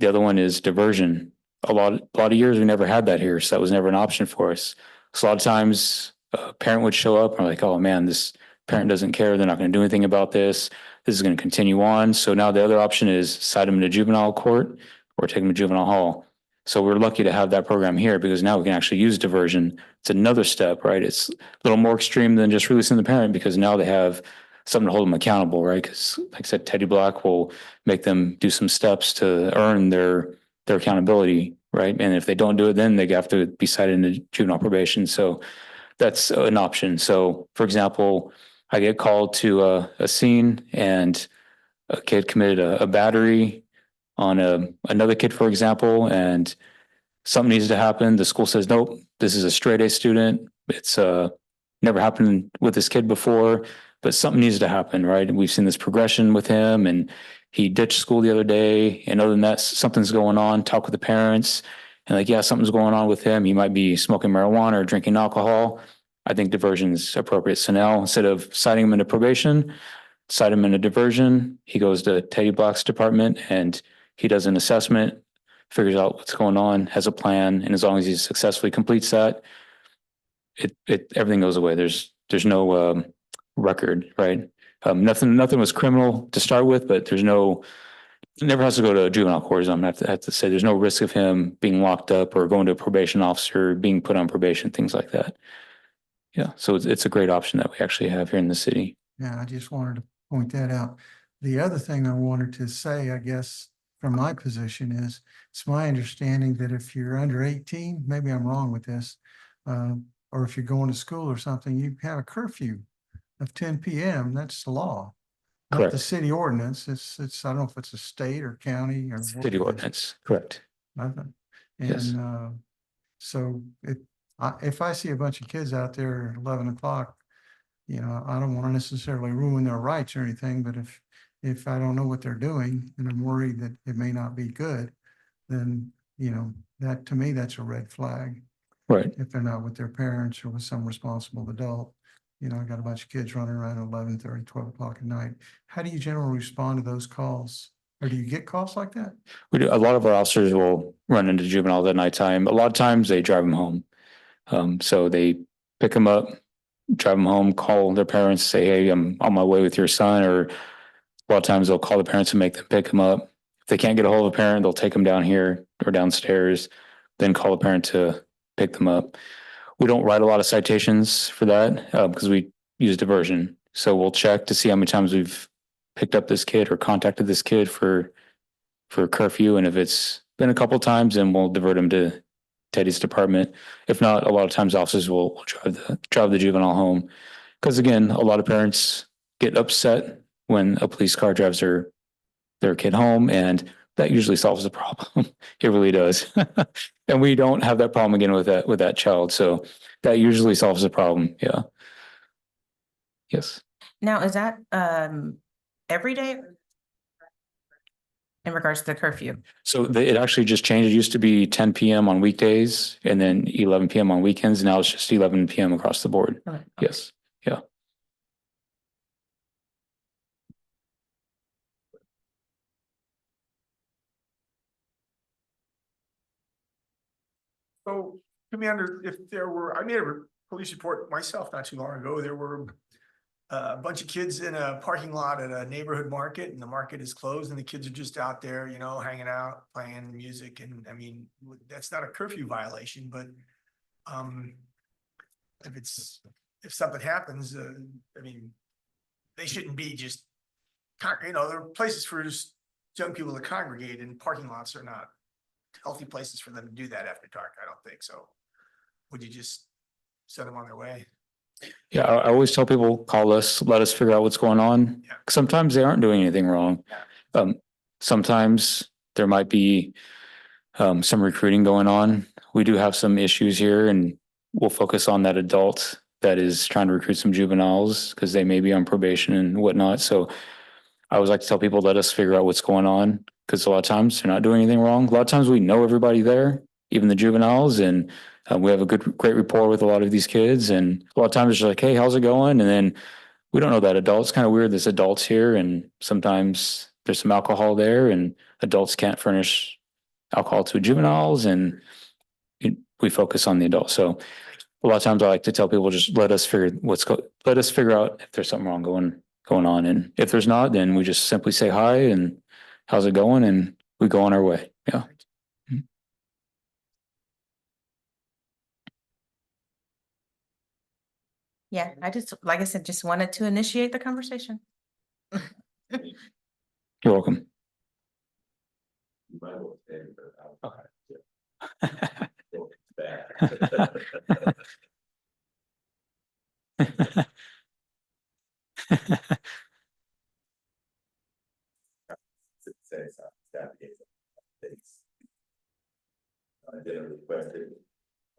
[SPEAKER 6] The other one is diversion. A lot of years we never had that here, so that was never an option for us. So a lot of times a parent would show up and we're like, oh man, this parent doesn't care. They're not going to do anything about this. This is going to continue on. So now the other option is cite them to juvenile court or take them to juvenile hall. So we're lucky to have that program here because now we can actually use diversion. It's another step, right? It's a little more extreme than just releasing the parent because now they have something to hold them accountable, right? Because like I said, Teddy Block will make them do some steps to earn their accountability, right? And if they don't do it, then they have to be cited into juvenile probation. So that's an option. So for example, I get called to a scene and a kid committed a battery on another kid, for example, and something needs to happen. The school says, nope, this is a straight A student. It's never happened with this kid before, but something needs to happen, right? And we've seen this progression with him, and he ditched school the other day. And other than that, something's going on. Talk with the parents, and like, yeah, something's going on with him. He might be smoking marijuana or drinking alcohol. I think diversion is appropriate. So now, instead of citing him into probation, cite him into diversion. He goes to Teddy Block's department and he does an assessment, figures out what's going on, has a plan, and as long as he successfully completes that, everything goes away. There's no record, right? Nothing was criminal to start with, but it never has to go to a juvenile court. I'm gonna have to say there's no risk of him being locked up or going to a probation officer, being put on probation, things like that. Yeah, so it's a great option that we actually have here in the city.
[SPEAKER 7] Yeah, I just wanted to point that out. The other thing I wanted to say, I guess, from my position is, it's my understanding that if you're under 18, maybe I'm wrong with this, or if you're going to school or something, you have a curfew of 10 p.m. That's the law. Not the
[SPEAKER 6] Correct.
[SPEAKER 7] city ordinance. It's, I don't know if it's a state or county or. what
[SPEAKER 6] City
[SPEAKER 7] it is.
[SPEAKER 6] ordinance, correct.
[SPEAKER 7] Nothing.
[SPEAKER 6] Yes.
[SPEAKER 7] And so if I see a bunch of kids out there at 11 o'clock, you know, I don't want to necessarily ruin their rights or anything, but if I don't know what they're doing and I'm worried that it may not be good, then, you know, that, to me, that's a red flag.
[SPEAKER 6] Right.
[SPEAKER 7] If they're not with their parents or with some responsible adult. You know, I got a bunch of kids running around at 11:30, 12 o'clock at night. How do you generally respond to those calls? Or do you get calls like that?
[SPEAKER 6] We do. A lot of our officers will run into juveniles at nighttime. A lot of times they drive them home. So they pick them up, drive them home, call their parents, say, hey, I'm on my way with your son. Or a lot of times they'll call the parents and make them pick them up. If they can't get a hold of a parent, they'll take them down here or downstairs, then call the parent to pick them up. We don't write a lot of citations for that because we use diversion. So we'll check to see how many times we've picked up this kid or contacted this kid for curfew. And if it's been a couple of times, then we'll divert him to Teddy's department. If not, a lot of times officers will drive the juvenile home. Because again, a lot of parents get upset when a police car drives their kid home, and that usually solves the problem. It really does. And we don't have that problem again with that child. So that usually solves the problem. Yeah. Yes.
[SPEAKER 3] Now, is that every day in regards to the curfew?
[SPEAKER 6] So it actually just changed. It used to be 10 p.m. on weekdays and then 11 p.m. on weekends. Now it's just 11 p.m. across the board.
[SPEAKER 3] Okay.
[SPEAKER 6] Yes. Yeah.
[SPEAKER 4] So, if there were, I made a police report myself not too long ago, there were a bunch of kids in a parking lot at a neighborhood market, and the market is closed and the kids are just out there, you know, hanging out, playing music. And I mean, that's not a curfew violation, but if something happens, I mean, they shouldn't be just, you know, there are places for just young people to congregate, and parking lots are not healthy places for them to do that after dark. I don't think so. Would you just send them on their way?
[SPEAKER 6] Yeah. I always tell people, call us, let us figure out what's going on.
[SPEAKER 4] Yeah.
[SPEAKER 6] Sometimes they aren't doing anything wrong. Sometimes there might be some recruiting going on. We do have some issues here, and we'll focus on that adult that is trying to recruit some juveniles because they may be on probation and whatnot. So I always like to tell people, let us figure out what's going on, because a lot of times they're not doing anything wrong. A lot of times we know everybody there, even the juveniles, and we have a great rapport with a lot of these kids. And a lot of times it's like, hey, how's it going? And then we don't know that adult. It's kind of weird. There's adults here, and sometimes there's some alcohol there, and adults can't furnish alcohol to juveniles, and we focus on the adults. So a lot of times I like to tell people, just let us figure out if there's something wrong going on. And if there's not, then we just simply say hi and how's it going? And we go on our way. Yeah.
[SPEAKER 3] Yeah, I just, like I said, just wanted to initiate the conversation.
[SPEAKER 6] You're welcome.
[SPEAKER 2] Then requested,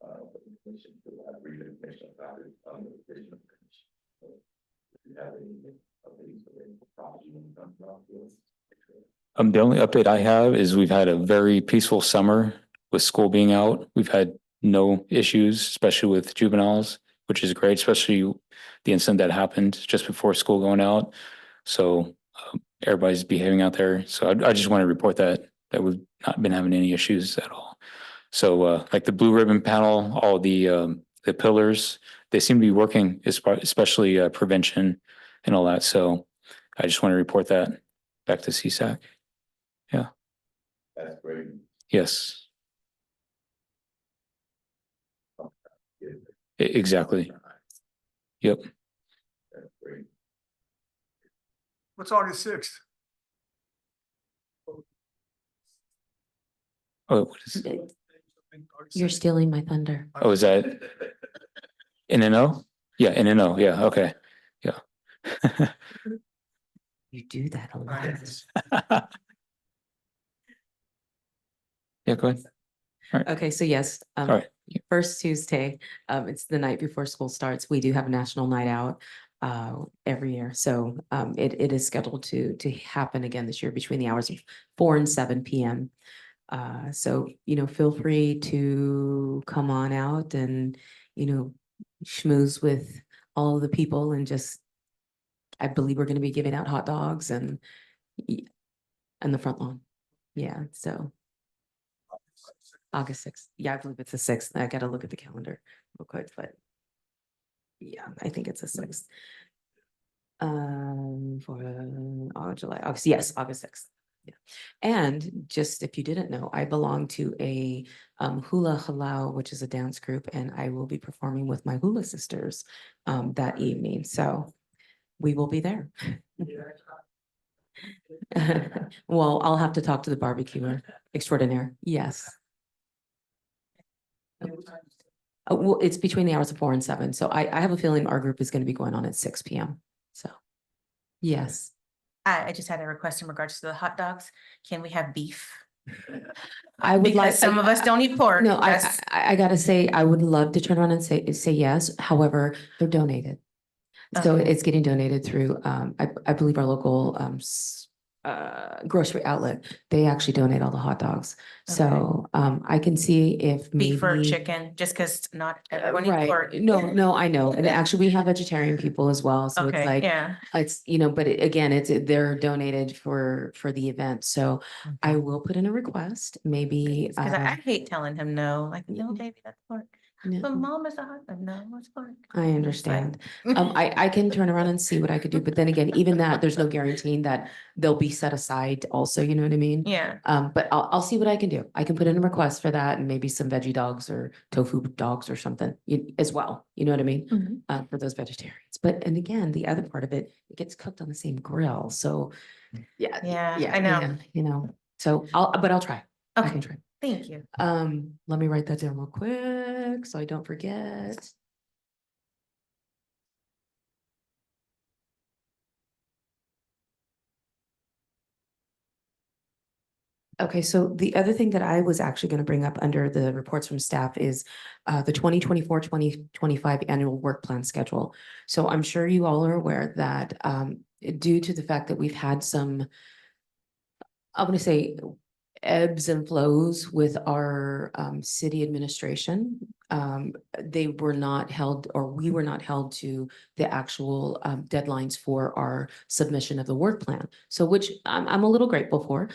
[SPEAKER 2] for the commission to read the information about it, the vision of the commission. So, if you have any of these, problems you want to talk about, yes.
[SPEAKER 6] The only update I have is we've had a very peaceful summer with school being out. We've had no issues, especially with juveniles, which is great, especially the incident that happened just before school going out. So everybody's behaving out there. So I just want to report that we've not been having any issues at all. So like the blue ribbon panel, all the pillars, they seem to be working, especially prevention and all that. So I just want to report that back to CSAC.
[SPEAKER 2] That's great.
[SPEAKER 6] Yes, exactly. Yep.
[SPEAKER 2] That's great.
[SPEAKER 4] What's August 6th?
[SPEAKER 6] Oh, what is,
[SPEAKER 1] You're stealing my thunder.
[SPEAKER 6] oh, is that NNO? Yeah, NNO. Yeah, okay. Yeah.
[SPEAKER 1] You do that a lot.
[SPEAKER 6] Yeah, go ahead.
[SPEAKER 1] Okay, so yes,
[SPEAKER 6] All right.
[SPEAKER 1] first Tuesday, it's the night before school starts. We do have a national night out every year. So it is scheduled to happen again this year between the hours of 4 and 7 p.m. So, feel free to come on out and, schmooze with all of the people and just, I believe we're going to be giving out hot dogs and the front lawn. Yeah, so. August 6th. Yeah, I believe it's the 6th. I gotta look at the calendar real quick, but yeah, I think it's the 6th. For July, August, yes, August 6th. Yeah. And just if you didn't know, I belong to a hula halau, which is a dance group, and I will be performing with my hula sisters that evening. So we will be there. Well, I'll have to talk to the barbecuer extraordinaire. Yes. Well, it's between the hours of 4 and 7. So I have a feeling our group is going to be going on at 6 p.m. So, yes.
[SPEAKER 3] I just had a request in regards to the hot dogs. Can we have beef?
[SPEAKER 1] I would like.
[SPEAKER 3] Because some of us don't eat pork.
[SPEAKER 1] No,
[SPEAKER 3] That's-
[SPEAKER 1] I gotta say, I would love to turn around and say yes. However, they're donated. So
[SPEAKER 3] Okay.
[SPEAKER 1] it's getting donated through, I believe our local, grocery outlet. They actually donate all the hot dogs. So, I can see if
[SPEAKER 3] Beef or
[SPEAKER 1] maybe.
[SPEAKER 3] chicken, just because not everyone eats
[SPEAKER 1] Right.
[SPEAKER 3] pork.
[SPEAKER 1] No, I know. And actually we have vegetarian people as well. So it's
[SPEAKER 3] Okay,
[SPEAKER 1] like,
[SPEAKER 3] yeah.
[SPEAKER 1] it's, but again, they're donated for the event. So I will put in a request, maybe.
[SPEAKER 3] Because I hate telling him no, like, no,
[SPEAKER 1] Yeah.
[SPEAKER 3] baby, that's pork.
[SPEAKER 1] No,
[SPEAKER 3] But mom is a husband, no, it's pork.
[SPEAKER 1] I understand. I can turn around and see what I could do, but then again, even that, there's no guaranteeing that they'll be set aside also, you know what I mean?
[SPEAKER 3] Yeah,
[SPEAKER 1] But I'll see what I can do. I can put in a request for that and maybe some veggie dogs or tofu dogs or something as well. You know what I mean?
[SPEAKER 3] Mhm.
[SPEAKER 1] For those vegetarians. But, and again, the other part of it, it gets cooked on the same grill. So, yeah.
[SPEAKER 3] Yeah, I know.
[SPEAKER 1] So I'll try. I
[SPEAKER 3] Okay,
[SPEAKER 1] can try.
[SPEAKER 3] thank you.
[SPEAKER 1] Let me write that down real quick so I don't forget. Okay, so the other thing that I was actually going to bring up under the reports from staff is the 2024-2025 annual work plan schedule. So I'm sure you all are aware that due to the fact that we've had some, I'm going to say, ebbs and flows with our city administration, they were not held, or we were not held to the actual deadlines for our submission of the work plan. So which I'm a little grateful for.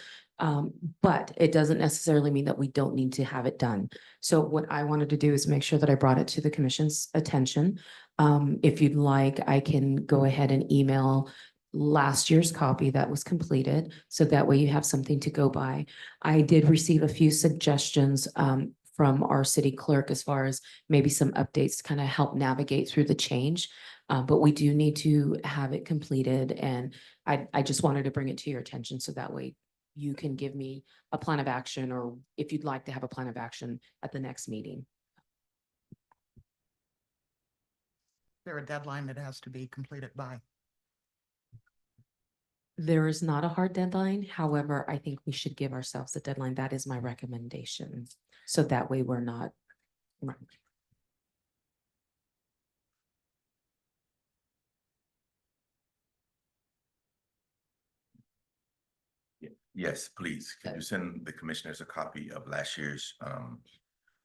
[SPEAKER 1] But it doesn't necessarily mean that we don't need to have it done. So what I wanted to do is make sure that I brought it to the commission's attention. If you'd like, I can go ahead and email last year's copy that was completed. So that way you have something to go by. I did receive a few suggestions from our city clerk as far as maybe some updates to kind of help navigate through the change. But we do need to have it completed, and I just wanted to bring it to your attention so that way you can give me a plan of action, or if you'd like to have a plan of action at the next meeting.
[SPEAKER 8] Is there a deadline that has to be completed by?
[SPEAKER 1] There is not a hard deadline. However, I think we should give ourselves a deadline. That is my recommendation. So that way we're not. Right.
[SPEAKER 2] Yes, please. Could you send the commissioners a copy of last year's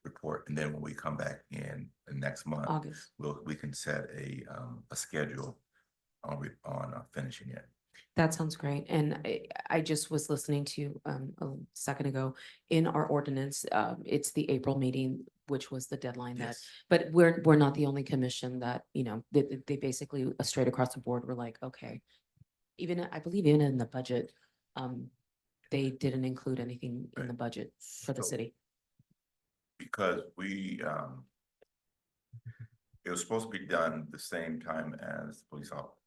[SPEAKER 2] report? And then when we come back in the next month,
[SPEAKER 1] August.
[SPEAKER 2] we can set a schedule on finishing it.
[SPEAKER 1] That sounds great. And I just was listening to a second ago in our ordinance, it's the April meeting, which was the deadline that,
[SPEAKER 2] Yes.
[SPEAKER 1] but we're not the only commission that, they basically straight across the board were like, okay. Even, I believe even in the budget, they didn't include anything in the budget for the
[SPEAKER 2] So,
[SPEAKER 1] city.
[SPEAKER 2] because it was supposed to be done the same time as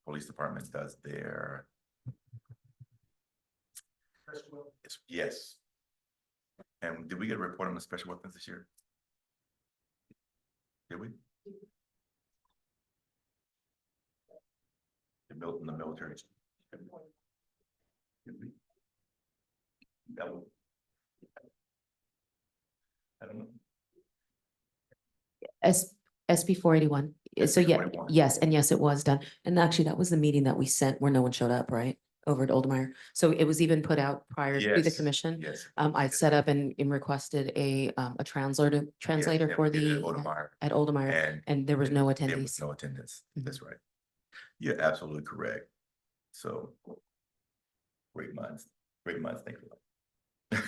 [SPEAKER 2] police department does their. Yes. And did we get a report on the special weapons this year? Did we? The military. Did we? That was. I don't know.
[SPEAKER 1] SB 481. So
[SPEAKER 2] SB
[SPEAKER 1] yeah,
[SPEAKER 2] 481.
[SPEAKER 1] yes, and yes, it was done. And actually, that was the meeting that we sent where no one showed up, right? Over at Oldemeyer. So it was even put out prior to the
[SPEAKER 2] Yes,
[SPEAKER 1] commission.
[SPEAKER 2] Yes.
[SPEAKER 1] I set up and requested a translator
[SPEAKER 2] Yeah,
[SPEAKER 1] for
[SPEAKER 2] we did it
[SPEAKER 1] the
[SPEAKER 2] Odemeyer.
[SPEAKER 1] at Oldemeyer, and there was no
[SPEAKER 2] There was
[SPEAKER 1] attendees.
[SPEAKER 2] no attendance.
[SPEAKER 1] Mhm.
[SPEAKER 2] That's right. You're absolutely correct. So. Great minds, think alike.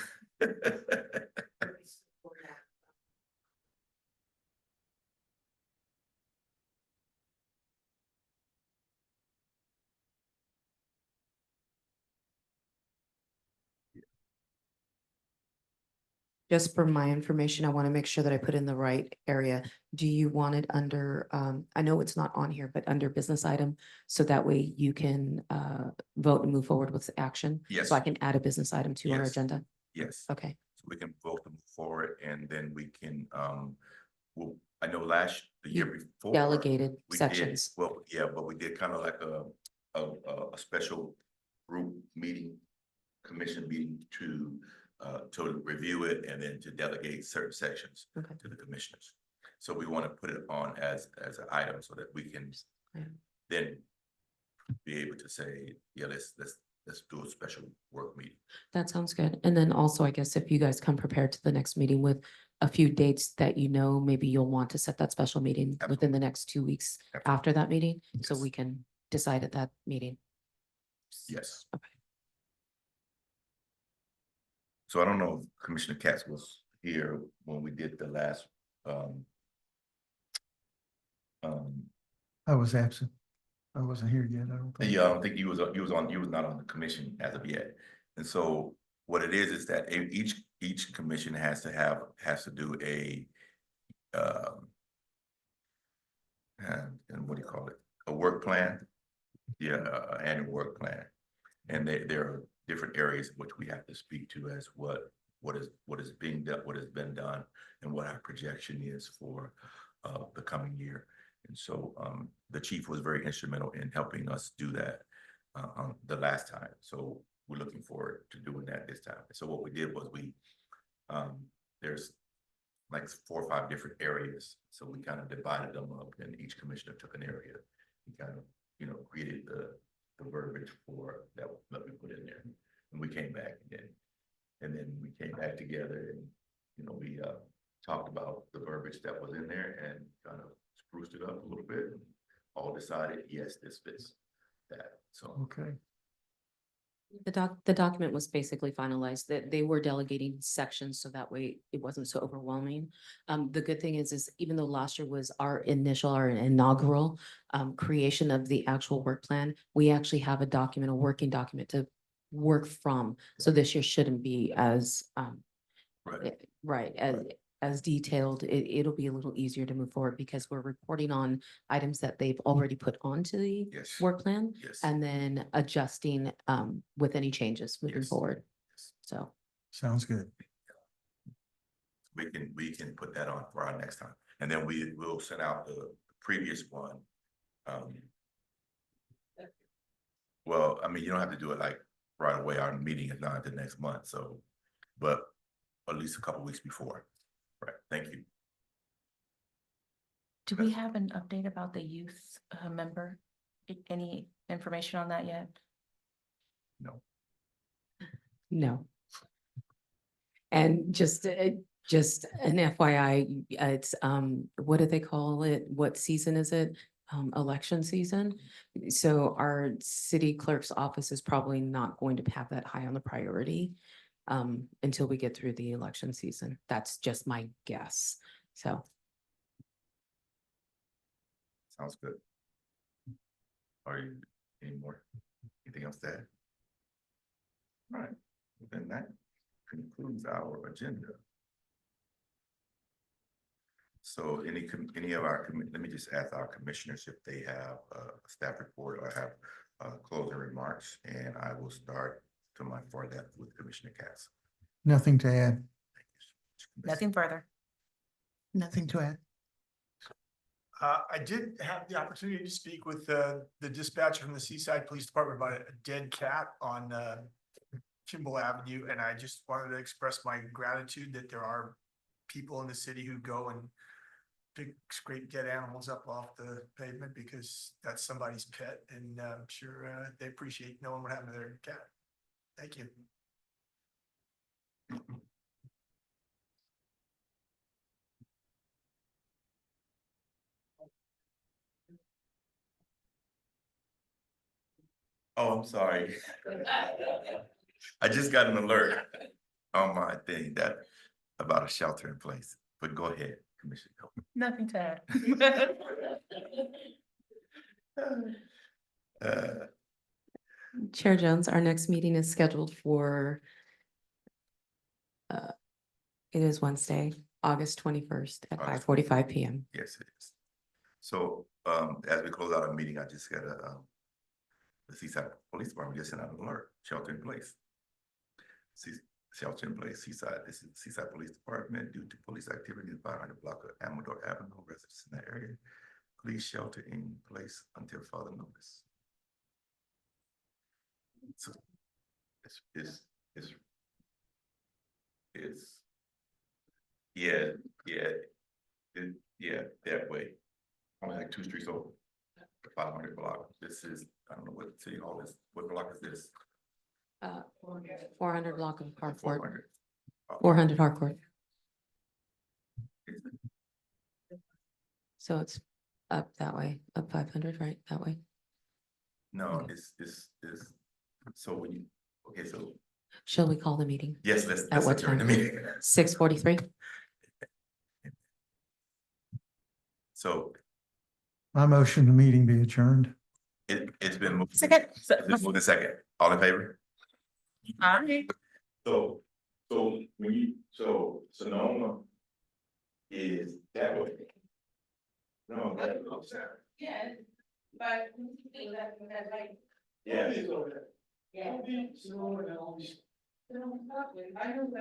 [SPEAKER 1] Just for my information, I want to make sure that I put in the right area. Do you want it under, I know it's not on here, but under business item? So that way you can vote and move forward with action?
[SPEAKER 2] Yes.
[SPEAKER 1] So I can add a business item to our
[SPEAKER 2] Yes.
[SPEAKER 1] agenda?
[SPEAKER 2] Yes.
[SPEAKER 1] Okay,
[SPEAKER 2] So we can vote to move forward, and then we can, well, I know the year before.
[SPEAKER 1] delegated
[SPEAKER 2] we did-
[SPEAKER 1] sections.
[SPEAKER 2] Well, yeah, but we did kind of like a special group meeting, commission meeting to review it and then to delegate certain sections
[SPEAKER 1] Okay.
[SPEAKER 2] to the commissioners. So we want to put it on as an item so that we can
[SPEAKER 1] Yeah.
[SPEAKER 2] then be able to say, yeah, let's do a special work meeting.
[SPEAKER 1] That sounds good. And then also, I guess if you guys come prepared to the next meeting with a few dates that maybe you'll want to set that special meeting within the next 2 weeks
[SPEAKER 2] Absolutely.
[SPEAKER 1] after that meeting, so
[SPEAKER 2] Yes.
[SPEAKER 1] we can decide at that meeting.
[SPEAKER 2] Yes.
[SPEAKER 1] Okay.
[SPEAKER 2] So I don't know if Commissioner Katz was here when we did the last,
[SPEAKER 7] I was absent. I wasn't here yet. I don't think.
[SPEAKER 2] yeah, I don't think he was not on the commission as of yet. And so what it is that each commission has to do a, and what do you call it? A work plan? Yeah, annual work plan. And there are different areas in which we have to speak to as what is being done, what has been done, and what our projection is for the coming year. And so the chief was very instrumental in helping us do that the last time. So we're looking forward to doing that this time. So what we did was there's like 4 or 5 different areas. So we kind of divided them up, and each commissioner took an area. We kind of, created the verbiage for that we put in there. And we came back and then we came back together and, we talked about the verbiage that was in there and kind of spruced it up a little bit. And all decided, yes, this fits that. So.
[SPEAKER 7] Okay.
[SPEAKER 1] The document was basically finalized, that they were delegating sections, so that way it wasn't so overwhelming. The good thing is even though last year was our inaugural creation of the actual work plan, we actually have a working document to work from. So this year shouldn't be as
[SPEAKER 2] Right.
[SPEAKER 1] right, as detailed, it'll be a little easier to move forward because we're reporting on items that they've already put onto the
[SPEAKER 2] Yes.
[SPEAKER 1] work plan
[SPEAKER 2] Yes.
[SPEAKER 1] and then adjusting with any changes moving
[SPEAKER 2] Yes.
[SPEAKER 1] forward. So,
[SPEAKER 7] Sounds good.
[SPEAKER 2] We can put that on for our next time. And then we will send out the previous one. Well, I mean, you don't have to do it like right away. Our meeting is not until next month, so, but at least a couple weeks before. Right, thank you.
[SPEAKER 3] Do we have an update about the youth member? Any information on that yet?
[SPEAKER 2] No.
[SPEAKER 1] no. And just an FYI, it's, what do they call it? What season is it? Election season. So our city clerk's office is probably not going to have that high on the priority until we get through the election season. That's just my guess. So,
[SPEAKER 2] Sounds good. Are you, any more? Anything else to add? All right, then that concludes our agenda. So any of our, let me just ask our commissioners if they have a staff report or have closing remarks, and I will start to my far left with Commissioner Cass.
[SPEAKER 7] Nothing to add.
[SPEAKER 3] Nothing further.
[SPEAKER 8] Nothing to add.
[SPEAKER 4] I did have the opportunity to speak with the dispatcher from the Seaside Police Department about a dead cat on Kimball Avenue, and I just wanted to express my gratitude that there are people in the city who go and scrape dead animals up off the pavement because that's somebody's pet, and I'm sure they appreciate knowing what happened to their cat. Thank you.
[SPEAKER 2] Oh, I'm sorry. I just got an alert on my thing that about a shelter in place, but go ahead, Commissioner.
[SPEAKER 3] Nothing to add.
[SPEAKER 1] Chair Jones, our next meeting is scheduled for it is Wednesday, August 21st at
[SPEAKER 2] August
[SPEAKER 1] 5:45 PM.
[SPEAKER 2] Yes, it is. So, as we close out our meeting, I just got the Seaside Police Department just sent out an alert, shelter in place. Shelter in place, Seaside, this is Seaside Police Department, due to police activity in 500 block of Amador Avenue, residents in that area. Please shelter in place until further notice. So, yeah, that way. Only like 2 streets over. 500 block. This is, I don't know what city hall is. What block is this?
[SPEAKER 1] 400 block of Harcourt,
[SPEAKER 2] 400.
[SPEAKER 1] 400 Harcourt. So it's up that way, up 500, right? That way.
[SPEAKER 2] No, it's, so when you, okay, so,
[SPEAKER 1] Shall we call the meeting?
[SPEAKER 2] yes,
[SPEAKER 1] At
[SPEAKER 2] let's
[SPEAKER 1] what
[SPEAKER 2] adjourn the
[SPEAKER 1] time?
[SPEAKER 2] meeting.
[SPEAKER 1] 6:43?
[SPEAKER 2] So
[SPEAKER 7] My motion, the meeting be adjourned.
[SPEAKER 2] it's been moved.
[SPEAKER 3] Second.
[SPEAKER 2] It's been moved in second. All in favor?
[SPEAKER 3] Aye.
[SPEAKER 2] So when you, so Sonoma is that way. No, that's.
[SPEAKER 9] Yeah, but.
[SPEAKER 2] Yeah.
[SPEAKER 9] Yeah. I know that.